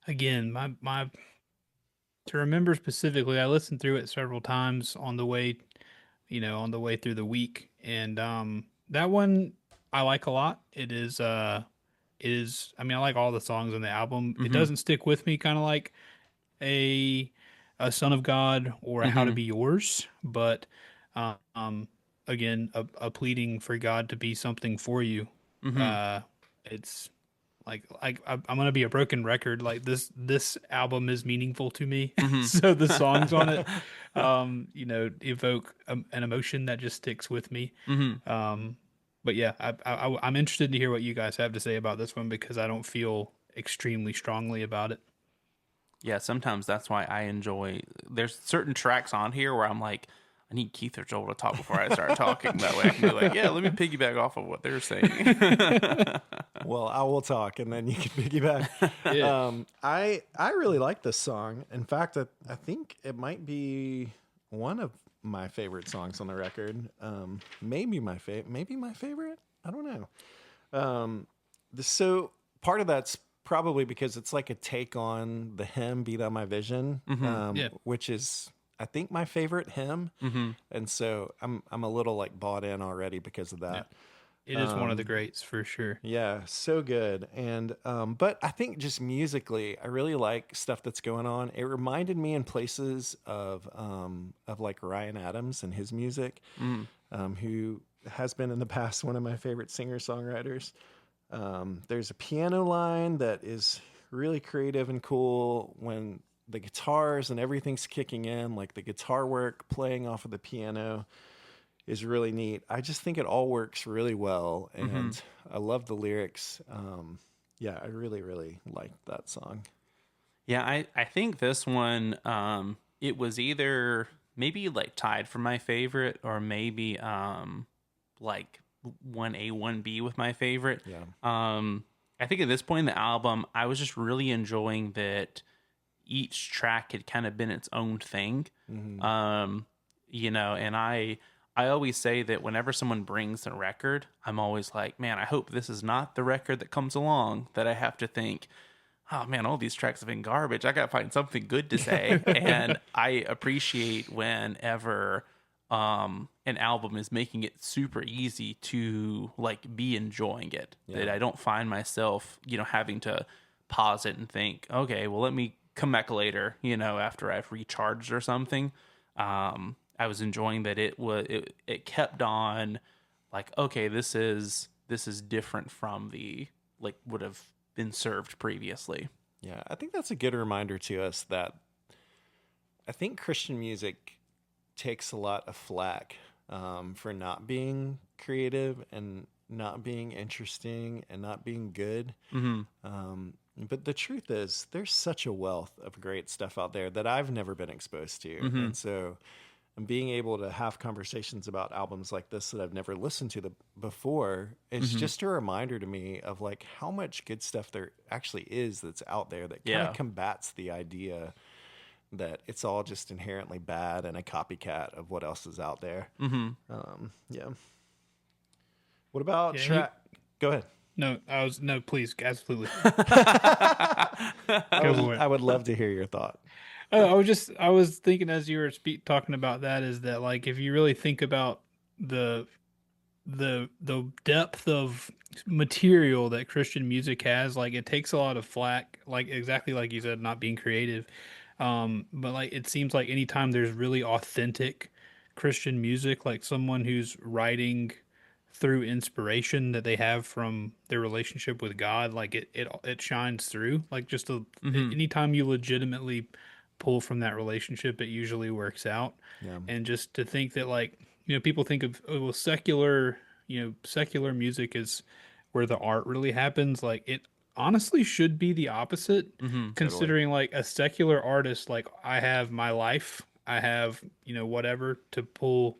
again, my to remember specifically, I listened through it several times on the way, on the way through the week, and that one I like a lot. I mean, I like all the songs on the album. It doesn't stick with me, kind of like a a Son of God or a How to Be Yours, but again, a pleading for God to be something for you. It's I'm gonna be a broken record. Like this album is meaningful to me, so the songs on it, evoke an emotion that just sticks with me. But yeah, I'm interested to hear what you guys have to say about this one because I don't feel extremely strongly about it. Yeah, sometimes that's why I enjoy. There's certain tracks on here where I'm like, I need Keith or Joel to talk before I start talking. That way I can be like, yeah, let me piggyback off of what they're saying. Well, I will talk, and then you can piggyback. Yeah. I really like this song. In fact, I think it might be one of my favorite songs on the record. Maybe my favorite. I don't know. So part of that's probably because it's like a take on the hymn "Be Thou My Vision," Yeah. which is I think my favorite hymn, and so I'm a little like bought in already because of that. It is one of the greats for sure. Yeah, so good. And but I think just musically, I really like stuff that's going on. It reminded me in places of like Ryan Adams and his music, who has been in the past one of my favorite singer-songwriters. There's a piano line that is really creative and cool when the guitars and everything's kicking in, like the guitar work playing off of the piano is really neat. I just think it all works really well, and I love the lyrics. Yeah, I really, really liked that song. Yeah, I think this one, it was either maybe like tied for my favorite or maybe like 1A, 1B with my favorite. Yeah. I think at this point in the album, I was just really enjoying that each track had kind of been its own thing. And I always say that whenever someone brings a record, I'm always like, man, I hope this is not the record that comes along that I have to think, oh man, all these tracks have been garbage. I got to find something good to say. And I appreciate whenever an album is making it super easy to like be enjoying it. Yeah. That I don't find myself, having to pause it and think, okay, well, let me come back later, after I've recharged or something. I was enjoying that it kept on like, okay, this is different from the like would have been served previously. Yeah, I think that's a good reminder to us that I think Christian music takes a lot of flack for not being creative and not being interesting and not being good. But the truth is, there's such a wealth of great stuff out there that I've never been exposed to. And so being able to have conversations about albums like this that I've never listened to before is just a reminder to me of like how much good stuff there actually is that's out there that kind Yeah. of combats the idea that it's all just inherently bad and a copycat of what else is out there. Yeah. What about Yeah, track? Go ahead. No, please, absolutely. I Go for it. I would love to hear your thought. I was thinking as you were talking about that is that like if you really think about the the depth of material that Christian music has, like it takes a lot of flack, like exactly like you said, not being creative. But like it seems like anytime there's really authentic Christian music, like someone who's writing through inspiration that they have from their relationship with God, like it shines through. Like just anytime you legitimately pull from that relationship, it usually works out. Yeah. And just to think that like, people think of secular music is where the art really happens. Like it honestly should be the opposite, considering like a secular artist, like I have my life, I have, whatever to pull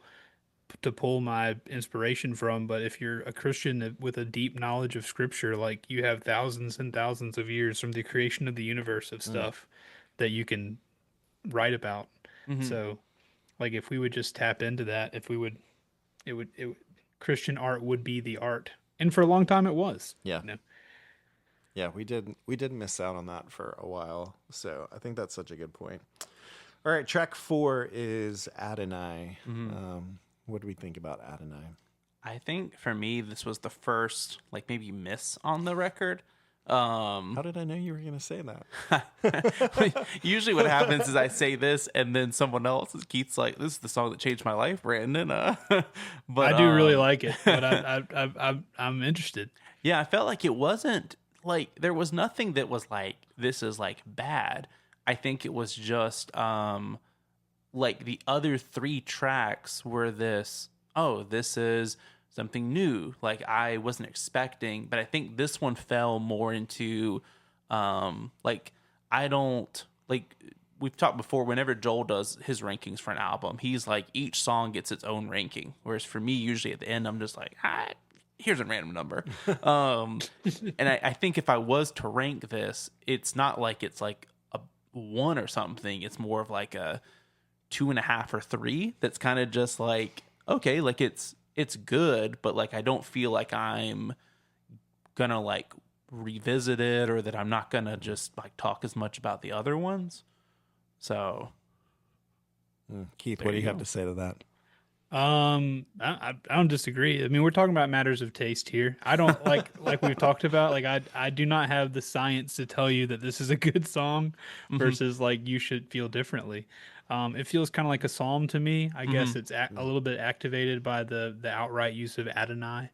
my inspiration from. But if you're a Christian with a deep knowledge of scripture, like you have thousands and thousands of years from the creation of the universe of stuff that you can write about. So like if we would just tap into that, if we would, it would Christian art would be the art. And for a long time it was. Yeah. Yeah, we did miss out on that for a while. So I think that's such a good point. All right, track 4 is Adonai. What do we think about Adonai? I think for me, this was the first, like maybe miss on the record. How did I know you were going to say that? Usually what happens is I say this and then someone else, Keith's like, this is the song that changed my life, Brandon. But I do really like it, but I'm interested. Yeah, I felt like it wasn't like there was nothing that was like this is like bad. I think it was just like the other 3 tracks were this is something new, like I wasn't expecting. But I think this one fell more into like I don't like we've talked before, whenever Joel does his rankings for an album, he's like each song gets its own ranking, whereas for me usually at the end I'm just like here's a random number. And I think if I was to rank this, it's not like it's like a 1 or something. It's more of like a 2.5 or 3. That's kind of just like, okay, like it's good, but like I don't feel like I'm gonna like revisit it, or that I'm not gonna just like talk as much about the other ones. So Keith, what do you have to say to that? I don't disagree. I mean, we're talking about matters of taste here. I don't like we've talked about, like I do not have the science to tell you that this is a good song versus like you should feel differently. It feels kind of like a psalm to me. I guess it's a little bit activated by the outright use of Adonai.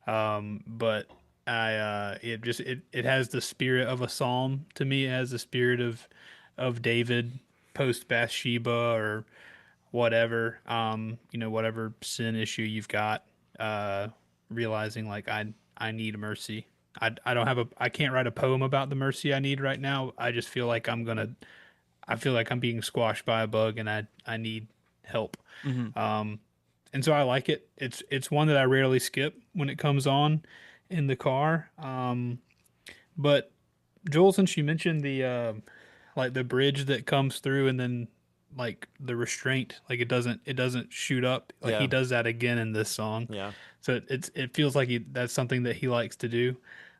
But it has the spirit of a psalm to me. It has the spirit of David post Bathsheba or whatever, whatever sin issue you've got, realizing like I need mercy. I can't write a poem about the mercy I need right now. I just feel like I feel like I'm being squashed by a bug and I need help. And so I like it. It's one that I rarely skip when it comes on in the car. But Joel, since you mentioned the like the bridge that comes through and then like the restraint, like it doesn't shoot up, like he does that again in this song. Yeah. So it feels like that's something that he likes to do,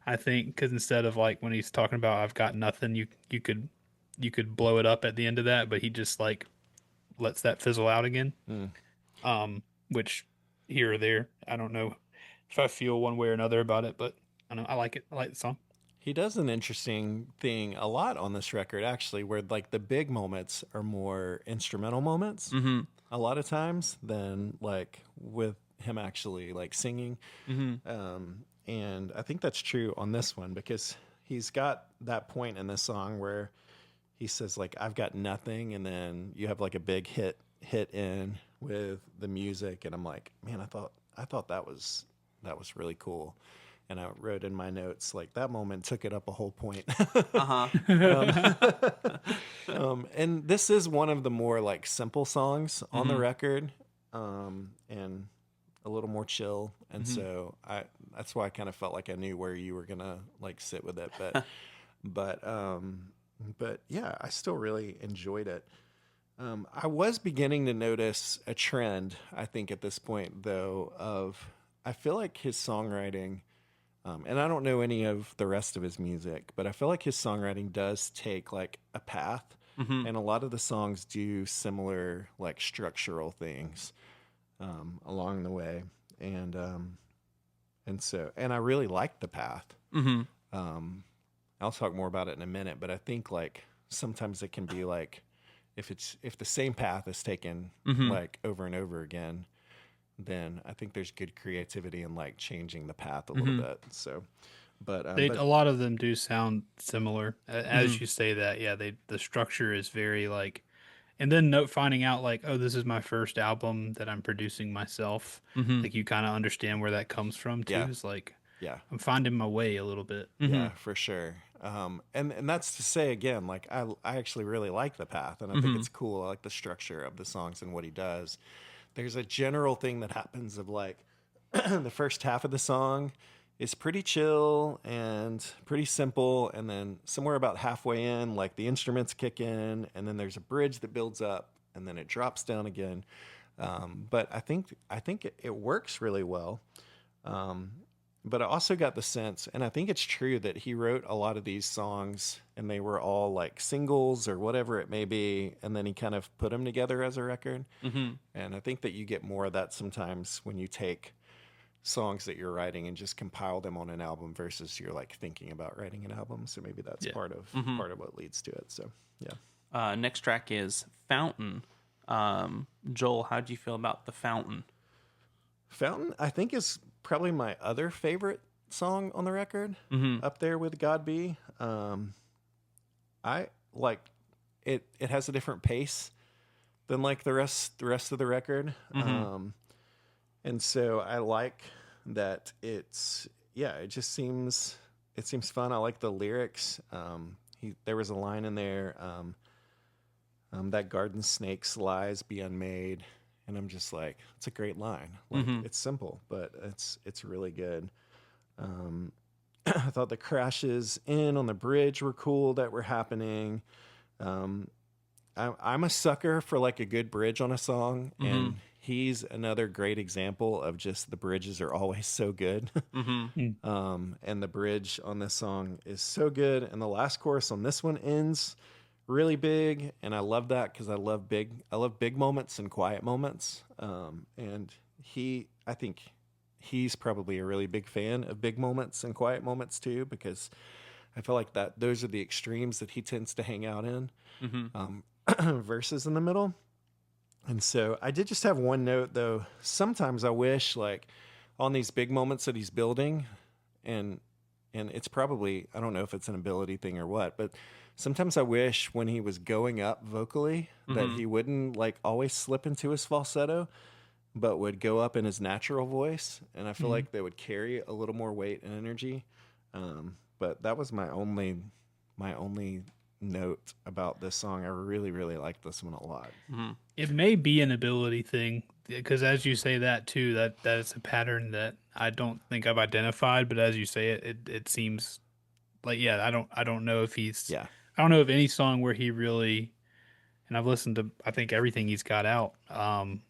I think, because instead of like when he's talking about I've got nothing, you could blow it up at the end of that, but he just like lets that fizzle out again. Which here or there, I don't know if I feel one way or another about it, but I know I like it. I like the song. He does an interesting thing a lot on this record, actually, where like the big moments are more instrumental moments a lot of times than like with him actually like singing. And I think that's true on this one because he's got that point in this song where he says like, I've got nothing. And then you have like a big hit in with the music. And I'm like, man, I thought that was really cool. And I wrote in my notes, like, that moment took it up a whole point. Uh-huh. And this is one of the more like simple songs on the Mhm. record, and a little more chill. And so that's why I kind of felt like I knew where you were gonna like sit with it. But, but yeah, I still really enjoyed it. I was beginning to notice a trend, I think, at this point, though, of I feel like his songwriting, and I don't know any of the rest of his music, but I feel like his songwriting does take like a path, and a lot of the songs do similar like structural things along the way, and so I really like the path. I'll talk more about it in a minute, but I think like sometimes it can be like if the same path is taken like over and over again, then I think there's good creativity in like changing the path a little bit. So, but A lot of them do sound similar. As you say that, yeah, the structure is very like, and then finding out like, oh, this is my first album that I'm producing myself. Like you kind of understand where that comes from too. Yeah. It's like, yeah, I'm finding my way a little bit. yeah, for sure. And that's to say again, like I actually really like the path, and I think it's cool. I like the structure of the songs and what he does. There's a general thing that happens of like the first half of the song is pretty chill and pretty simple, and then somewhere about halfway in, like the instruments kick in, and then there's a bridge that builds up, and then it drops down again. But I think it works really well. But I also got the sense, and I think it's true, that he wrote a lot of these songs and they were all like singles or whatever it may be, and then he kind of put them together as a record. And I think that you get more of that sometimes when you take songs that you're writing and just compile them on an album versus you're like thinking about writing an album. So maybe that's part of what leads to it. So yeah. Next track is Fountain. Joel, how do you feel about The Fountain? Fountain, I think, is probably my other favorite song on the record, up there with God Be. I like it. It has a different pace than like the rest of the record. And so I like that it just seems fun. I like the lyrics. There was a line in there, that garden snake's lies be unmade. And I'm just like, it's a great line. Like, it's simple, but it's really good. I thought the crashes in on the bridge were cool that were happening. I'm a sucker for like a good bridge on a song, and he's another great example of just the bridges are always so good. And the bridge on this song is so good, and the last chorus on this one ends really big, and I love that because I love big moments and quiet moments. And I think he's probably a really big fan of big moments and quiet moments too, because I feel like that those are the extremes that he tends to hang out in, verses in the middle. And so I did just have one note though. Sometimes I wish, like, on these big moments that he's building, and it's probably, I don't know if it's an ability thing or what, but sometimes I wish when he was going up vocally that he wouldn't like always slip into his falsetto, but would go up in his natural voice. And I feel like they would carry a little more weight and energy. But that was my only note about this song. I really, really like this one a lot. It may be an ability thing, because as you say that too, that is a pattern that I don't think I've identified. But as you say it seems like, yeah, I don't know if he's, I don't know of any song where he really, and I've listened to I think everything he's got out,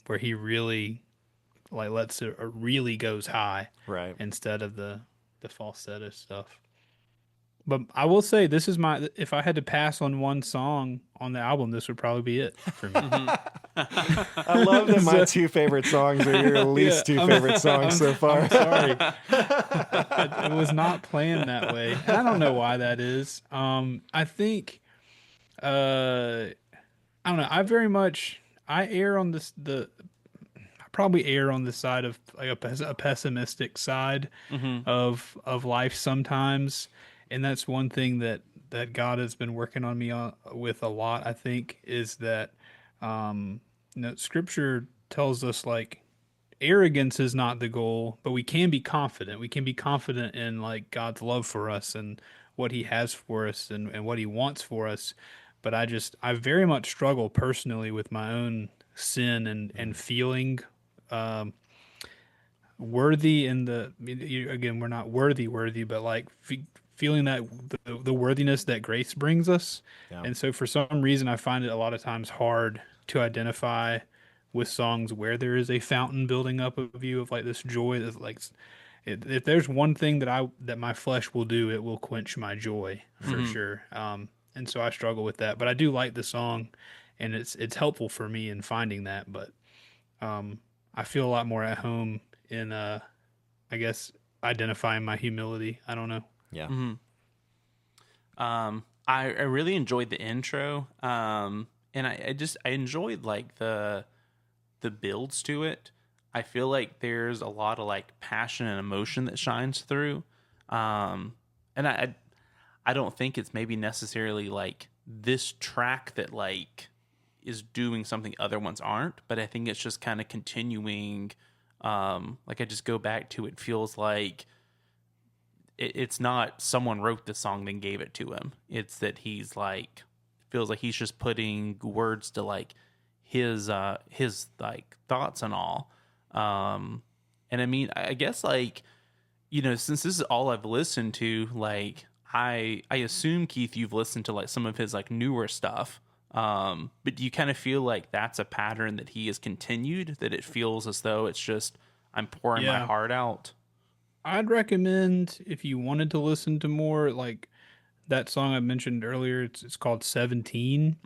where he really like lets it, or really goes high, Right. instead of the falsetto stuff. But I will say, this is if I had to pass on one song on the album, this would probably be it for me. I love that my two favorite songs are your least two favorite songs so far. I'm sorry. I was not planned that way. And I don't know why that is. I think, I don't know. I err on I probably err on the side of like a pessimistic side of life sometimes. And that's one thing that God has been working on me with a lot, I think, is that, Scripture tells us, like, arrogance is not the goal, but we can be confident. We can be confident in like God's love for us and what he has for us and what he wants for us. But I very much struggle personally with my own sin and feeling um, worthy in again, we're not worthy, but like feeling that the worthiness that grace brings us. Yeah. And so for some reason, I find it a lot of times hard to identify with songs where there is a fountain building up of you of like this joy that's like if there's one thing that my flesh will do, it will quench my joy for sure. And so I struggle with that, but I do like the song, and it's helpful for me in finding that. But I feel a lot more at home in I guess identifying my humility. I don't know. Yeah. I really enjoyed the intro. And I enjoyed like the builds to it. I feel like there's a lot of like passion and emotion that shines through. And I don't think it's maybe necessarily like this track that like is doing something other ones aren't, but I think it's just kind of continuing. Like I just go back to, it feels like it's not someone wrote the song then gave it to him. It's that he's like, feels like he's just putting words to like his like thoughts and all. And I mean, I guess like, you know, since this is all I've listened to, like I assume, Keith, you've listened to like some of his like newer stuff. But do you kind of feel like that's a pattern that he has continued, that it feels as though it's just, I'm pouring my heart out? I'd recommend, if you wanted to listen to more, like that song I mentioned earlier, it's called 17.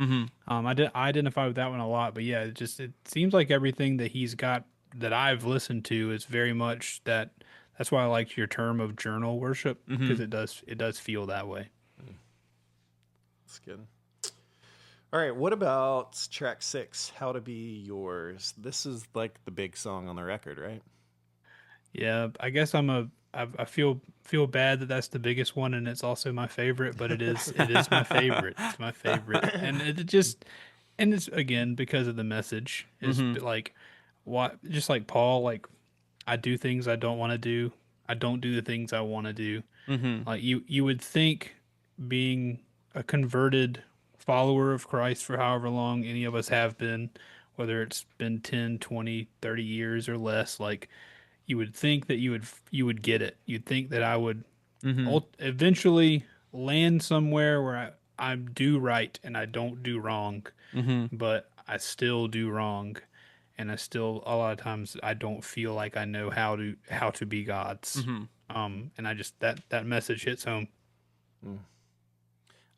I identify with that one a lot, but yeah, it seems like everything that he's got that I've listened to is very much that. That's why I liked your term of journal worship, because it does feel that way. That's good. All right, what about track 6, How to Be Yours? This is like the big song on the record, right? Yeah, I guess I feel bad that that's the biggest one, and it's also my favorite, but it is my favorite. It's my favorite, and it's again because of the message. Is like what, just like Paul, like I do things I don't want to do. I don't do the things I want to do. Like you would think, being a converted follower of Christ for however long any of us have been, whether it's been 10, 20, 30 years or less, like you would think that you would get it. You'd think that I would eventually land somewhere where I do right and I don't do wrong, but I still do wrong. And I still, a lot of times, I don't feel like I know how to be God's. And I just that message hits home.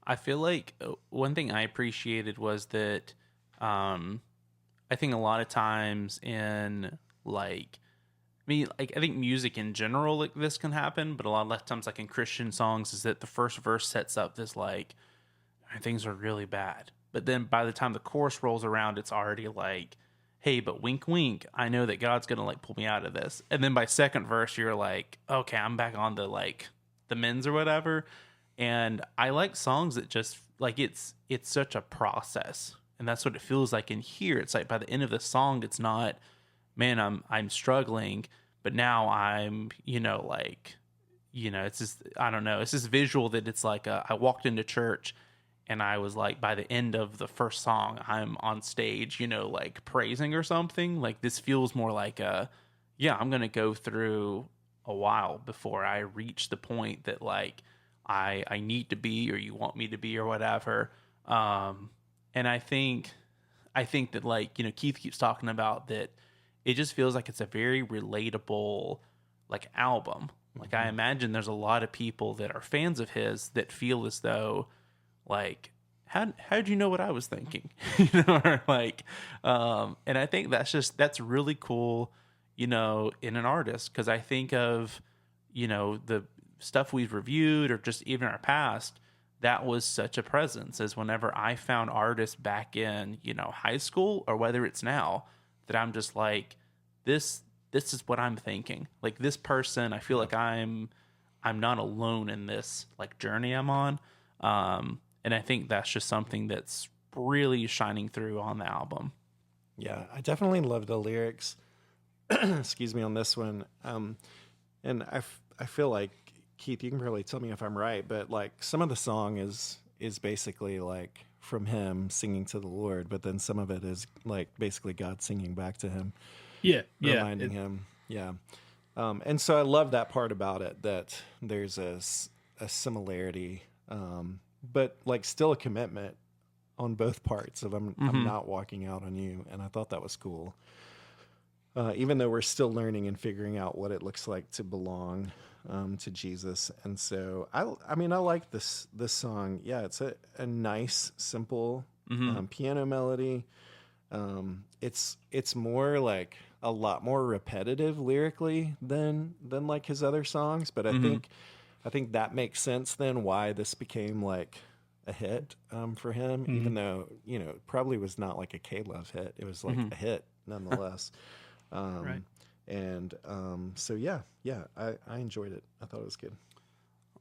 I feel like one thing I appreciated was that I think a lot of times in like, I mean, like I think music in general, like this can happen, but a lot of times, like in Christian songs, is that the first verse sets up this like things are really bad, but then by the time the chorus rolls around, it's already like, hey, but wink, wink, I know that God's going to like pull me out of this. And then by second verse, you're like, okay, I'm back on the like the men's or whatever. And I like songs that just like, it's such a process. And that's what it feels like in here. It's like by the end of the song, it's not, man, I'm struggling, but now I'm, like, it's just, I don't know. It's this visual that it's like, I walked into church and I was like, by the end of the first song, I'm on stage, like praising or something. Like this feels more like I'm going to go through a while before I reach the point that like I need to be, or you want me to be, or whatever. And I think that like, Keith keeps talking about that. It just feels like it's a very relatable like album. Like I imagine there's a lot of people that are fans of his that feel as though, like, how'd you know what I was thinking? Or like, and I think that's really cool, in an artist. Cause I think of, the stuff we've reviewed or just even our past, that was such a presence as whenever I found artists back in, high school or whether it's now, that I'm just like, this is what I'm thinking. Like this person, I feel like I'm not alone in this like journey I'm on. And I think that's just something that's really shining through on the album. Yeah, I definitely love the lyrics excuse me, on this one. And I feel like, Keith, you can probably tell me if I'm right, but like some of the song is basically like from him singing to the Lord, but then some of it is like basically God singing back to him, Yeah, reminding him. Yeah. And so I love that part about it, that there's a similarity, but like still a commitment on both parts of I'm not walking out on you. And I thought that was cool. Even though we're still learning and figuring out what it looks like to belong to Jesus. And so I mean, I like this song. Yeah, it's a nice, simple piano melody. It's more like a lot more repetitive lyrically than like his other songs, but I think that makes sense then why this became like a hit for him, even though, it probably was not like a K-Love hit. It was like a hit nonetheless. Right. And so yeah, I enjoyed it. I thought it was good.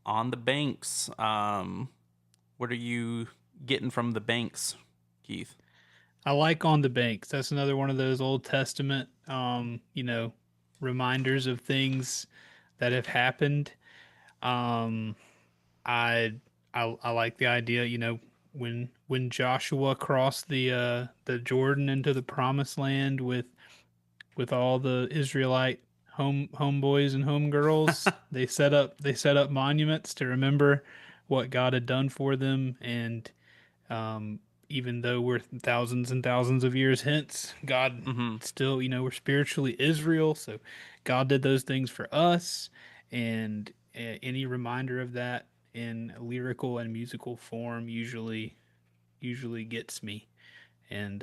On the Banks, what are you getting from the Banks, Keith? I like On the Banks. That's another one of those Old Testament, reminders of things that have happened. I like the idea, when Joshua crossed the Jordan into the Promised Land with all the Israelite homeboys and homegirls, they set up monuments to remember what God had done for them, and even though we're thousands and thousands of years hence, God still, we're spiritually Israel. So God did those things for us. And any reminder of that in lyrical and musical form usually gets me. And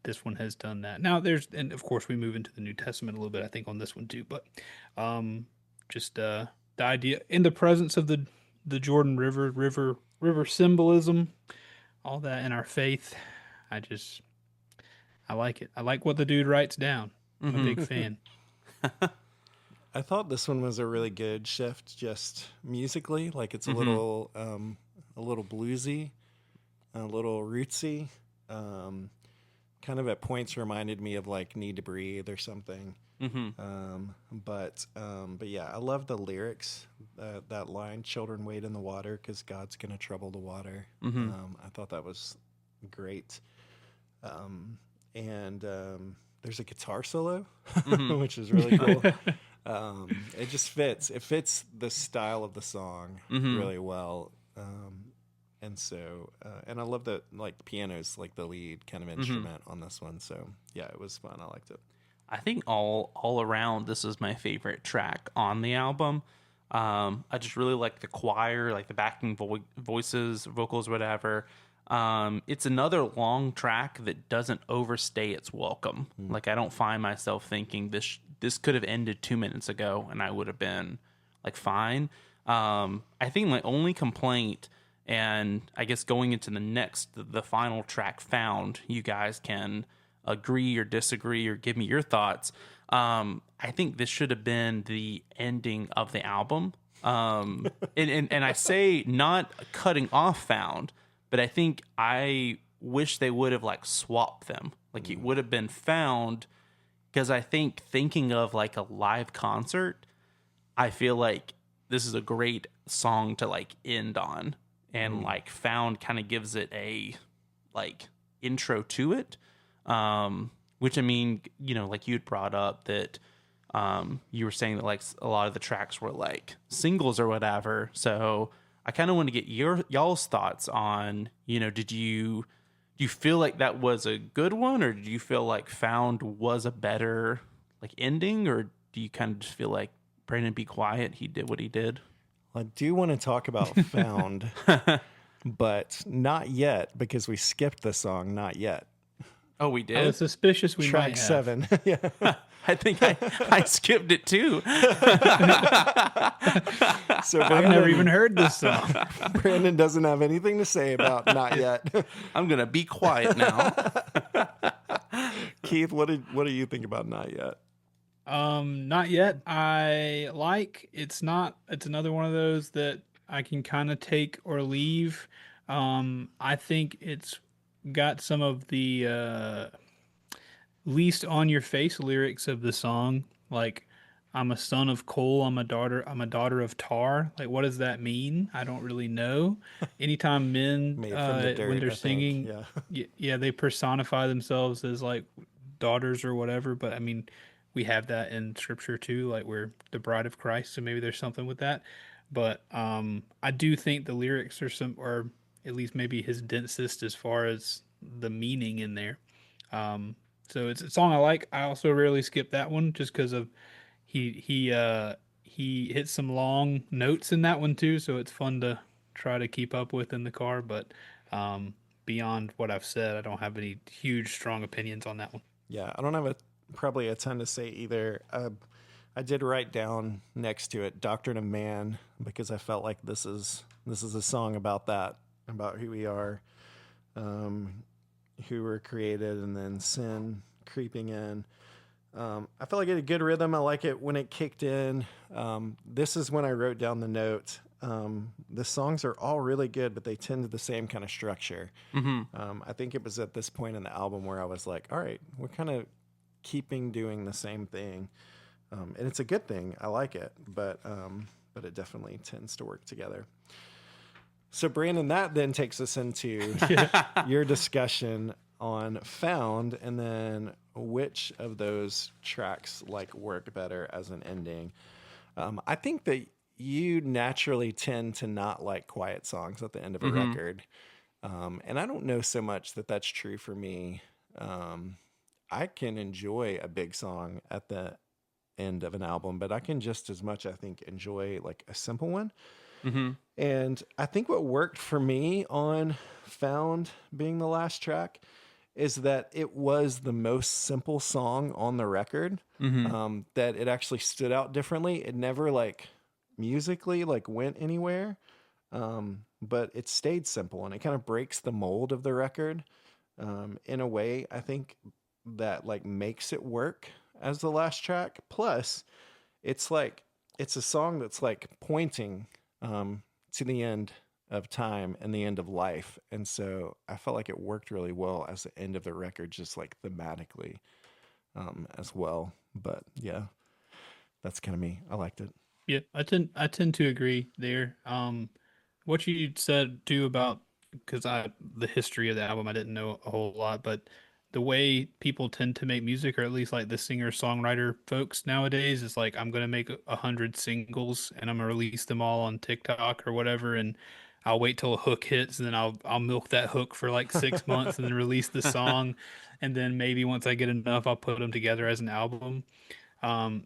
this one has done that. Now and of course we move into the New Testament a little bit, I think, on this one too. But just the idea in the presence of the Jordan River symbolism, all that in our faith. I like it. I like what the dude writes down. I'm a big fan. I thought this one was a really good shift just musically. Like it's a little bluesy, a little rootsy. Kind of at points reminded me of like Need to Breathe or something. But yeah, I love the lyrics. That line, "Children wade in the water because God's gonna trouble the water." I thought that was great. And there's a guitar solo, which is really cool. It just fits. It fits the style of the song really well. And so, and I love that like the piano's like the lead kind of instrument on this one. So yeah, it was fun. I liked it. I think all around, this is my favorite track on the album. I just really like the choir, like the backing voices, vocals, whatever. It's another long track that doesn't overstay its welcome. Like I don't find myself thinking this could have ended 2 minutes ago and I would have been like fine. I think my only complaint, and I guess going into the final track, Found, you guys can agree or disagree or give me your thoughts. I think this should have been the ending of the album. And I say not cutting off Found, but I think I wish they would have like swapped them. Like it would have been Found, because I think thinking of like a live concert, I feel like this is a great song to like end on. And like Found kind of gives it a like intro to it. Which I mean, like you'd brought up that you were saying that like a lot of the tracks were like singles or whatever. So I kind of want to get y'all's thoughts on, did you feel like that was a good one, or did you feel like Found was a better like ending, or do you kind of just feel like Brandon, be quiet, he did what he did? I do want to talk about Found, but not yet, because we skipped the song Not Yet. Oh, we did? I was suspicious we Track might have. 7. Yeah. I think I skipped it too. So I've never even heard this song. Brandon doesn't have anything to say about Not Yet. I'm going to be quiet now. Keith, what do you think about Not Yet? Not yet. It's another one of those that I can kind of take or leave. I think it's got some of the least on your face lyrics of the song, like I'm a son of coal, I'm a daughter of tar. Like what does that mean? I don't really know. Anytime men Made from the when dirt, they're I think. singing, Yeah. yeah, they personify themselves as like daughters or whatever, but I mean we have that in scripture too, like we're the bride of Christ, so maybe there's something with that. But I do think the lyrics are some, or at least maybe his densest as far as the meaning in there. Um, so it's a song I like. I also rarely skip that one just because of he hits some long notes in that one too. So it's fun to try to keep up with in the car. But beyond what I've said, I don't have any huge strong opinions on that one. Yeah, I don't have probably a ton to say either. I did write down next to it "Doctrine of Man" because I felt like this is a song about that, about who we are, who we're created, and then sin creeping in. I felt like it had a good rhythm. I like it when it kicked in. This is when I wrote down the note. The songs are all really good, but they tend to the same kind of structure. I think it was at this point in the album where I was like, all right, we're kind of keeping doing the same thing. And it's a good thing. I like it, but it definitely tends to work together. So Brandon, that then takes us into your discussion on Found, and then which of those tracks like work better as an ending. I think that you naturally tend to not like quiet songs at the end of a record. And I don't know so much that that's true for me. I can enjoy a big song at the end of an album, but I can just as much, I think, enjoy like a simple one. And I think what worked for me on Found being the last track is that it was the most simple song on the record, that it actually stood out differently. It never like musically like went anywhere, but it stayed simple, and it kind of breaks the mold of the record in a way, I think, that like makes it work as the last track. Plus it's like it's a song that's like pointing to the end of time and the end of life, and so I felt like it worked really well as the end of the record, just like thematically as well. But yeah, that's kind of me. I liked it. Yeah, I tend to agree there. What you said too about, because I the history of the album I didn't know a whole lot, but the way people tend to make music, or at least like the singer songwriter folks nowadays, is like I'm gonna make 100 singles and I'm gonna release them all on TikTok or whatever, and I'll wait till a hook hits and then I'll milk that hook for like 6 months and then release the song, and then maybe once I get enough, I'll put them together as an album.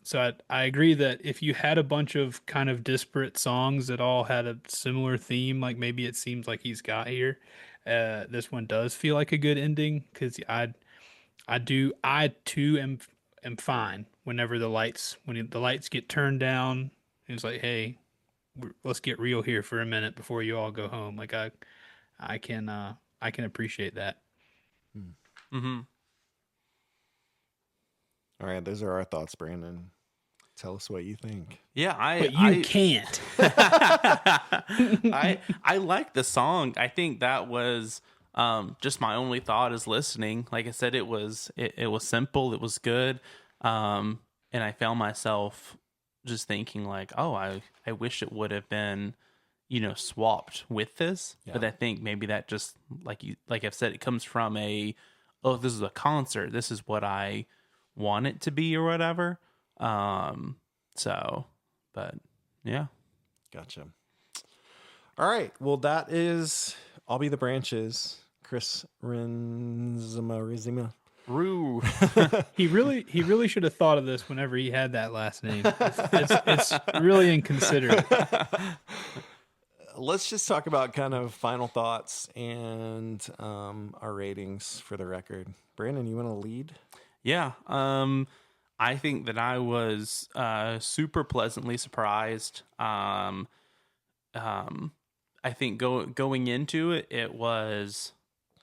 So I agree that if you had a bunch of kind of disparate songs that all had a similar theme, like maybe it seems like he's got here, this one does feel like a good ending because I too am fine whenever the lights get turned down. It's like, hey, let's get real here for a minute before you all go home. Like I can appreciate that. All right, those are our thoughts, Brandon. Tell us what you think. Yeah, But you can't. I like the song. I think that was just my only thought is listening. Like I said, it was simple, it was good, and I found myself just thinking like, oh, I wish it would have been, swapped with this. Yeah. But I think maybe that just like I've said, it comes from oh, this is a concert. This is what I want it to be or whatever. So, but yeah. Gotcha. All right. Well, that is I'll Be the Branches. Chris Renzema. Rue. He really should have thought of this whenever he had that last name. It's really inconsiderate. Let's just talk about kind of final thoughts and our ratings for the record. Brandon, you want to lead? Yeah. I think that I was super pleasantly surprised. I think going into it, it was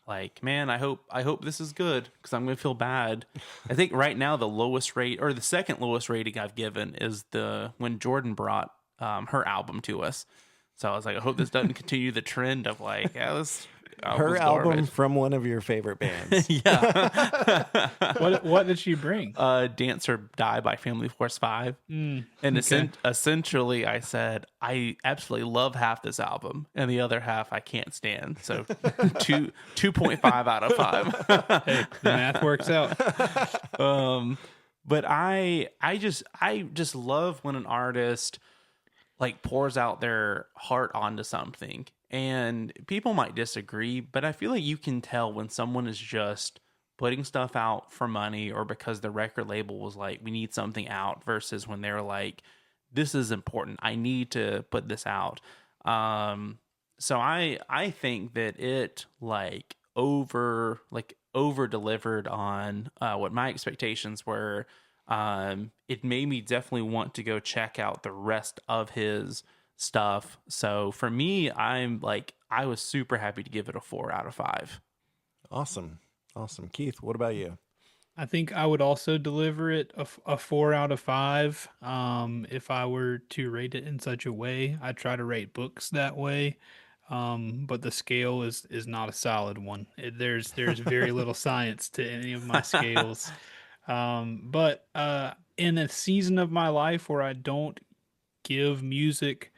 like, man, I hope this is good because I'm gonna feel bad. I think right now the lowest rate, or the second lowest rating I've given, is when Jordan brought her album to us. So I was like, I hope this doesn't continue the trend of like, yeah, Her was album garbage. from one of your favorite bands. Yeah. What did she bring? Dance or Die by Family Force 5. And essentially I said, I absolutely love half this album and the other half I can't stand. So 2.5 out of 5. Hey, the math works out. But I just love when an artist like pours out their heart onto something. And people might disagree, but I feel like you can tell when someone is just putting stuff out for money or because the record label was like, we need something out, versus when they're like, this is important, I need to put this out. So I think that it over delivered on what my expectations were. It made me definitely want to go check out the rest of his stuff. So for me, I was super happy to give it a 4 out of 5. Awesome. Keith, what about you? I think I would also deliver it a 4 out of 5. If I were to rate it in such a way, I try to rate books that way. But the scale is not a solid one. There's very little science to any of my scales. But in a season of my life where I don't give music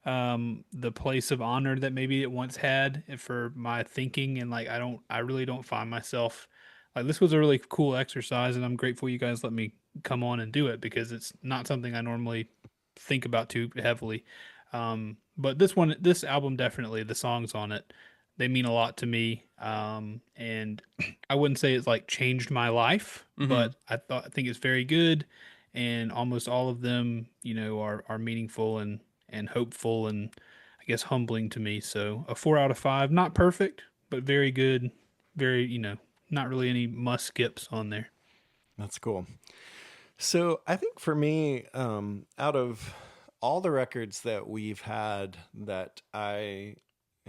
the place of honor that maybe it once had for my thinking, and like I really don't find myself like, this was a really cool exercise, and I'm grateful you guys let me come on and do it, because it's not something I normally think about too heavily. But this album, definitely the songs on it, they mean a lot to me. And I wouldn't say it's like changed my life, but I think it's very good, and almost all of them, are meaningful and hopeful, and I guess humbling to me. So a 4 out of 5, not perfect, but very good. Very, not really any must skips on there. That's cool. So I think for me, out of all the records that we've had that I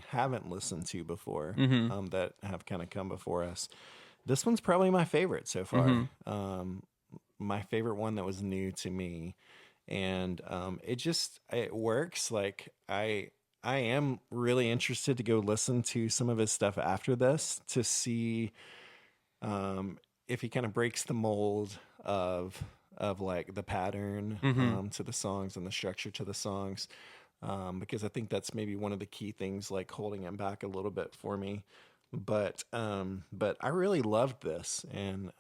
haven't listened to before, that have kind of come before us, this one's probably my favorite so far. My favorite one that was new to me. And it works. Like I am really interested to go listen to some of his stuff after this to see if he kind of breaks the mold of like the pattern to the songs and the structure to the songs, because I think that's maybe one of the key things like holding him back a little bit for me. But I really loved this, and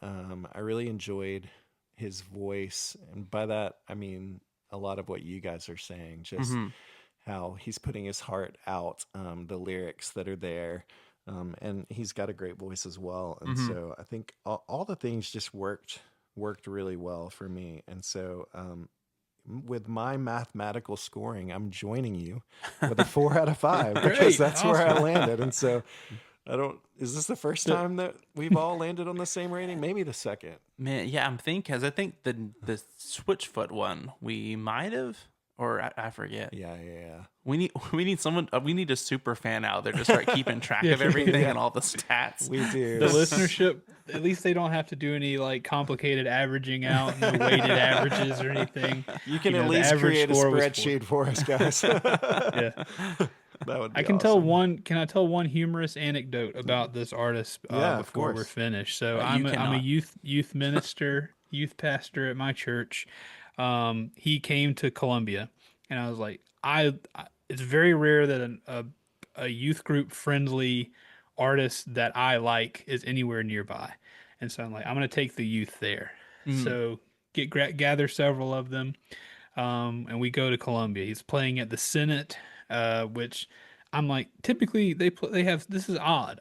I really enjoyed his voice, and by that I mean a lot of what you guys are saying, just how he's putting his heart out, the lyrics that are there, and he's got a great voice as well, and so I think all the things just worked really well for me. And so with my mathematical scoring, I'm joining you with a 4 out of 5 because Great, that's where I awesome. landed. And so is this the first time that we've all landed on the same rating? Maybe the second. Man, yeah, I think the Switchfoot one we might have, or I forget. Yeah. We need someone. We need a super fan out there to start keeping track of everything and all the stats. We do. The listenership, at least they don't have to do any like complicated averaging out, no weighted averages or anything. You can You at know, the least average create a score was spreadsheet for us, guys. Yeah. That would be I can awesome. Can I tell one humorous anecdote about this artist Yeah, of before we're course. finished? So You I'm a cannot. youth minister, youth pastor at my church. He came to Columbia, and I was like, it's very rare that a youth group friendly artist that I like is anywhere nearby, and so I'm like, I'm gonna take the youth there. So gather several of them, and we go to Columbia. He's playing at the Senate, which I'm like, typically they have, this is odd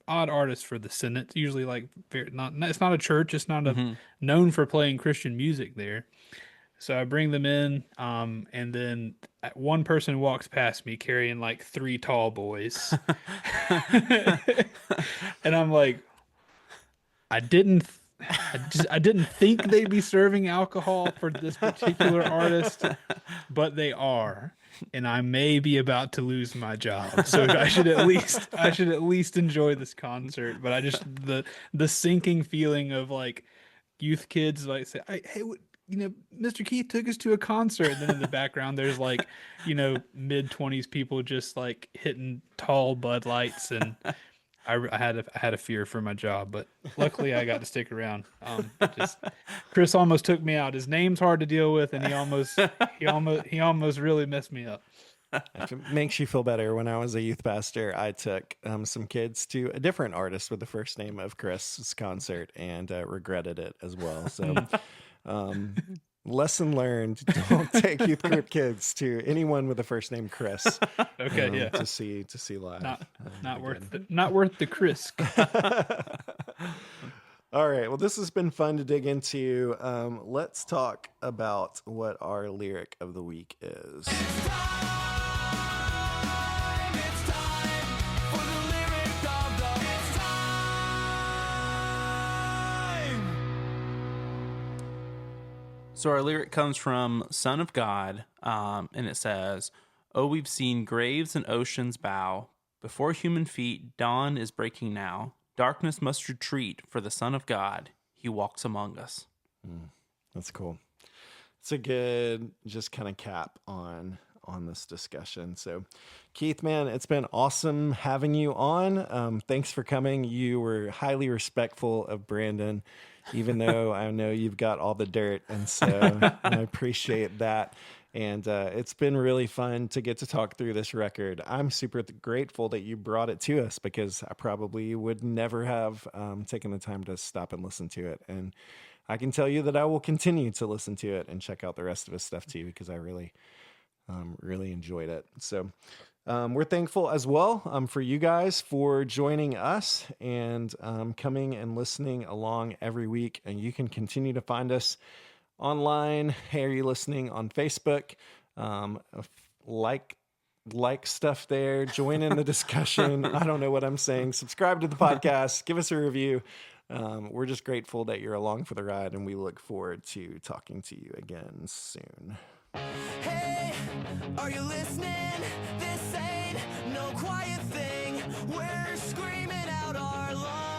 artists for the Senate. It's usually like it's not a church. It's not known for playing Christian music there. So I bring them in, and then one person walks past me carrying like 3 tall boys, and I'm like, I didn't think they'd be serving alcohol for this particular artist, but they are, and I may be about to lose my job. So I should at least enjoy this concert. But I just the sinking feeling of like, youth kids like say, "Hey, Mr. Keith took us to a concert." And then in the background, there's like, mid-20s people just like hitting tall Bud Lights, and I had a fear for my job, but luckily I got to stick around. Just Chris almost took me out. His name's hard to deal with, and he almost really messed me up. If it makes you feel better, when I was a youth pastor, I took some kids to a different artist with the first name of Chris's concert and regretted it as well. So, lesson learned: don't take youth group kids to anyone with the first name Chris. Okay, yeah, to see live. Not worth the Chris. All right. Well, this has been fun to dig into. Let's talk about what our lyric of the week is. It's time for the lyric of the it's time. So our lyric comes from Son of God, and it says, "Oh, we've seen graves and oceans bow. Before human feet, dawn is breaking now. Darkness must retreat for the Son of God. He walks among us." That's cool. It's a good just kind of cap on this discussion. So, Keith, man, it's been awesome having you on. Thanks for coming. You were highly respectful of Brandon, even though I know you've got all the dirt, and so I appreciate that. And it's been really fun to get to talk through this record. I'm super grateful that you brought it to us, because I probably would never have taken the time to stop and listen to it. And I can tell you that I will continue to listen to it and check out the rest of his stuff too, because I really enjoyed it. So we're thankful as well for you guys for joining us and coming and listening along every week. And you can continue to find us online. Hey, are you listening on Facebook? Like stuff there, join in the discussion. I don't know what I'm saying. Subscribe to the podcast, give us a review. We're just grateful that you're along for the ride, and we look forward to talking to you again soon. Hey, are you listening? This ain't no quiet thing. We're screaming out our lungs.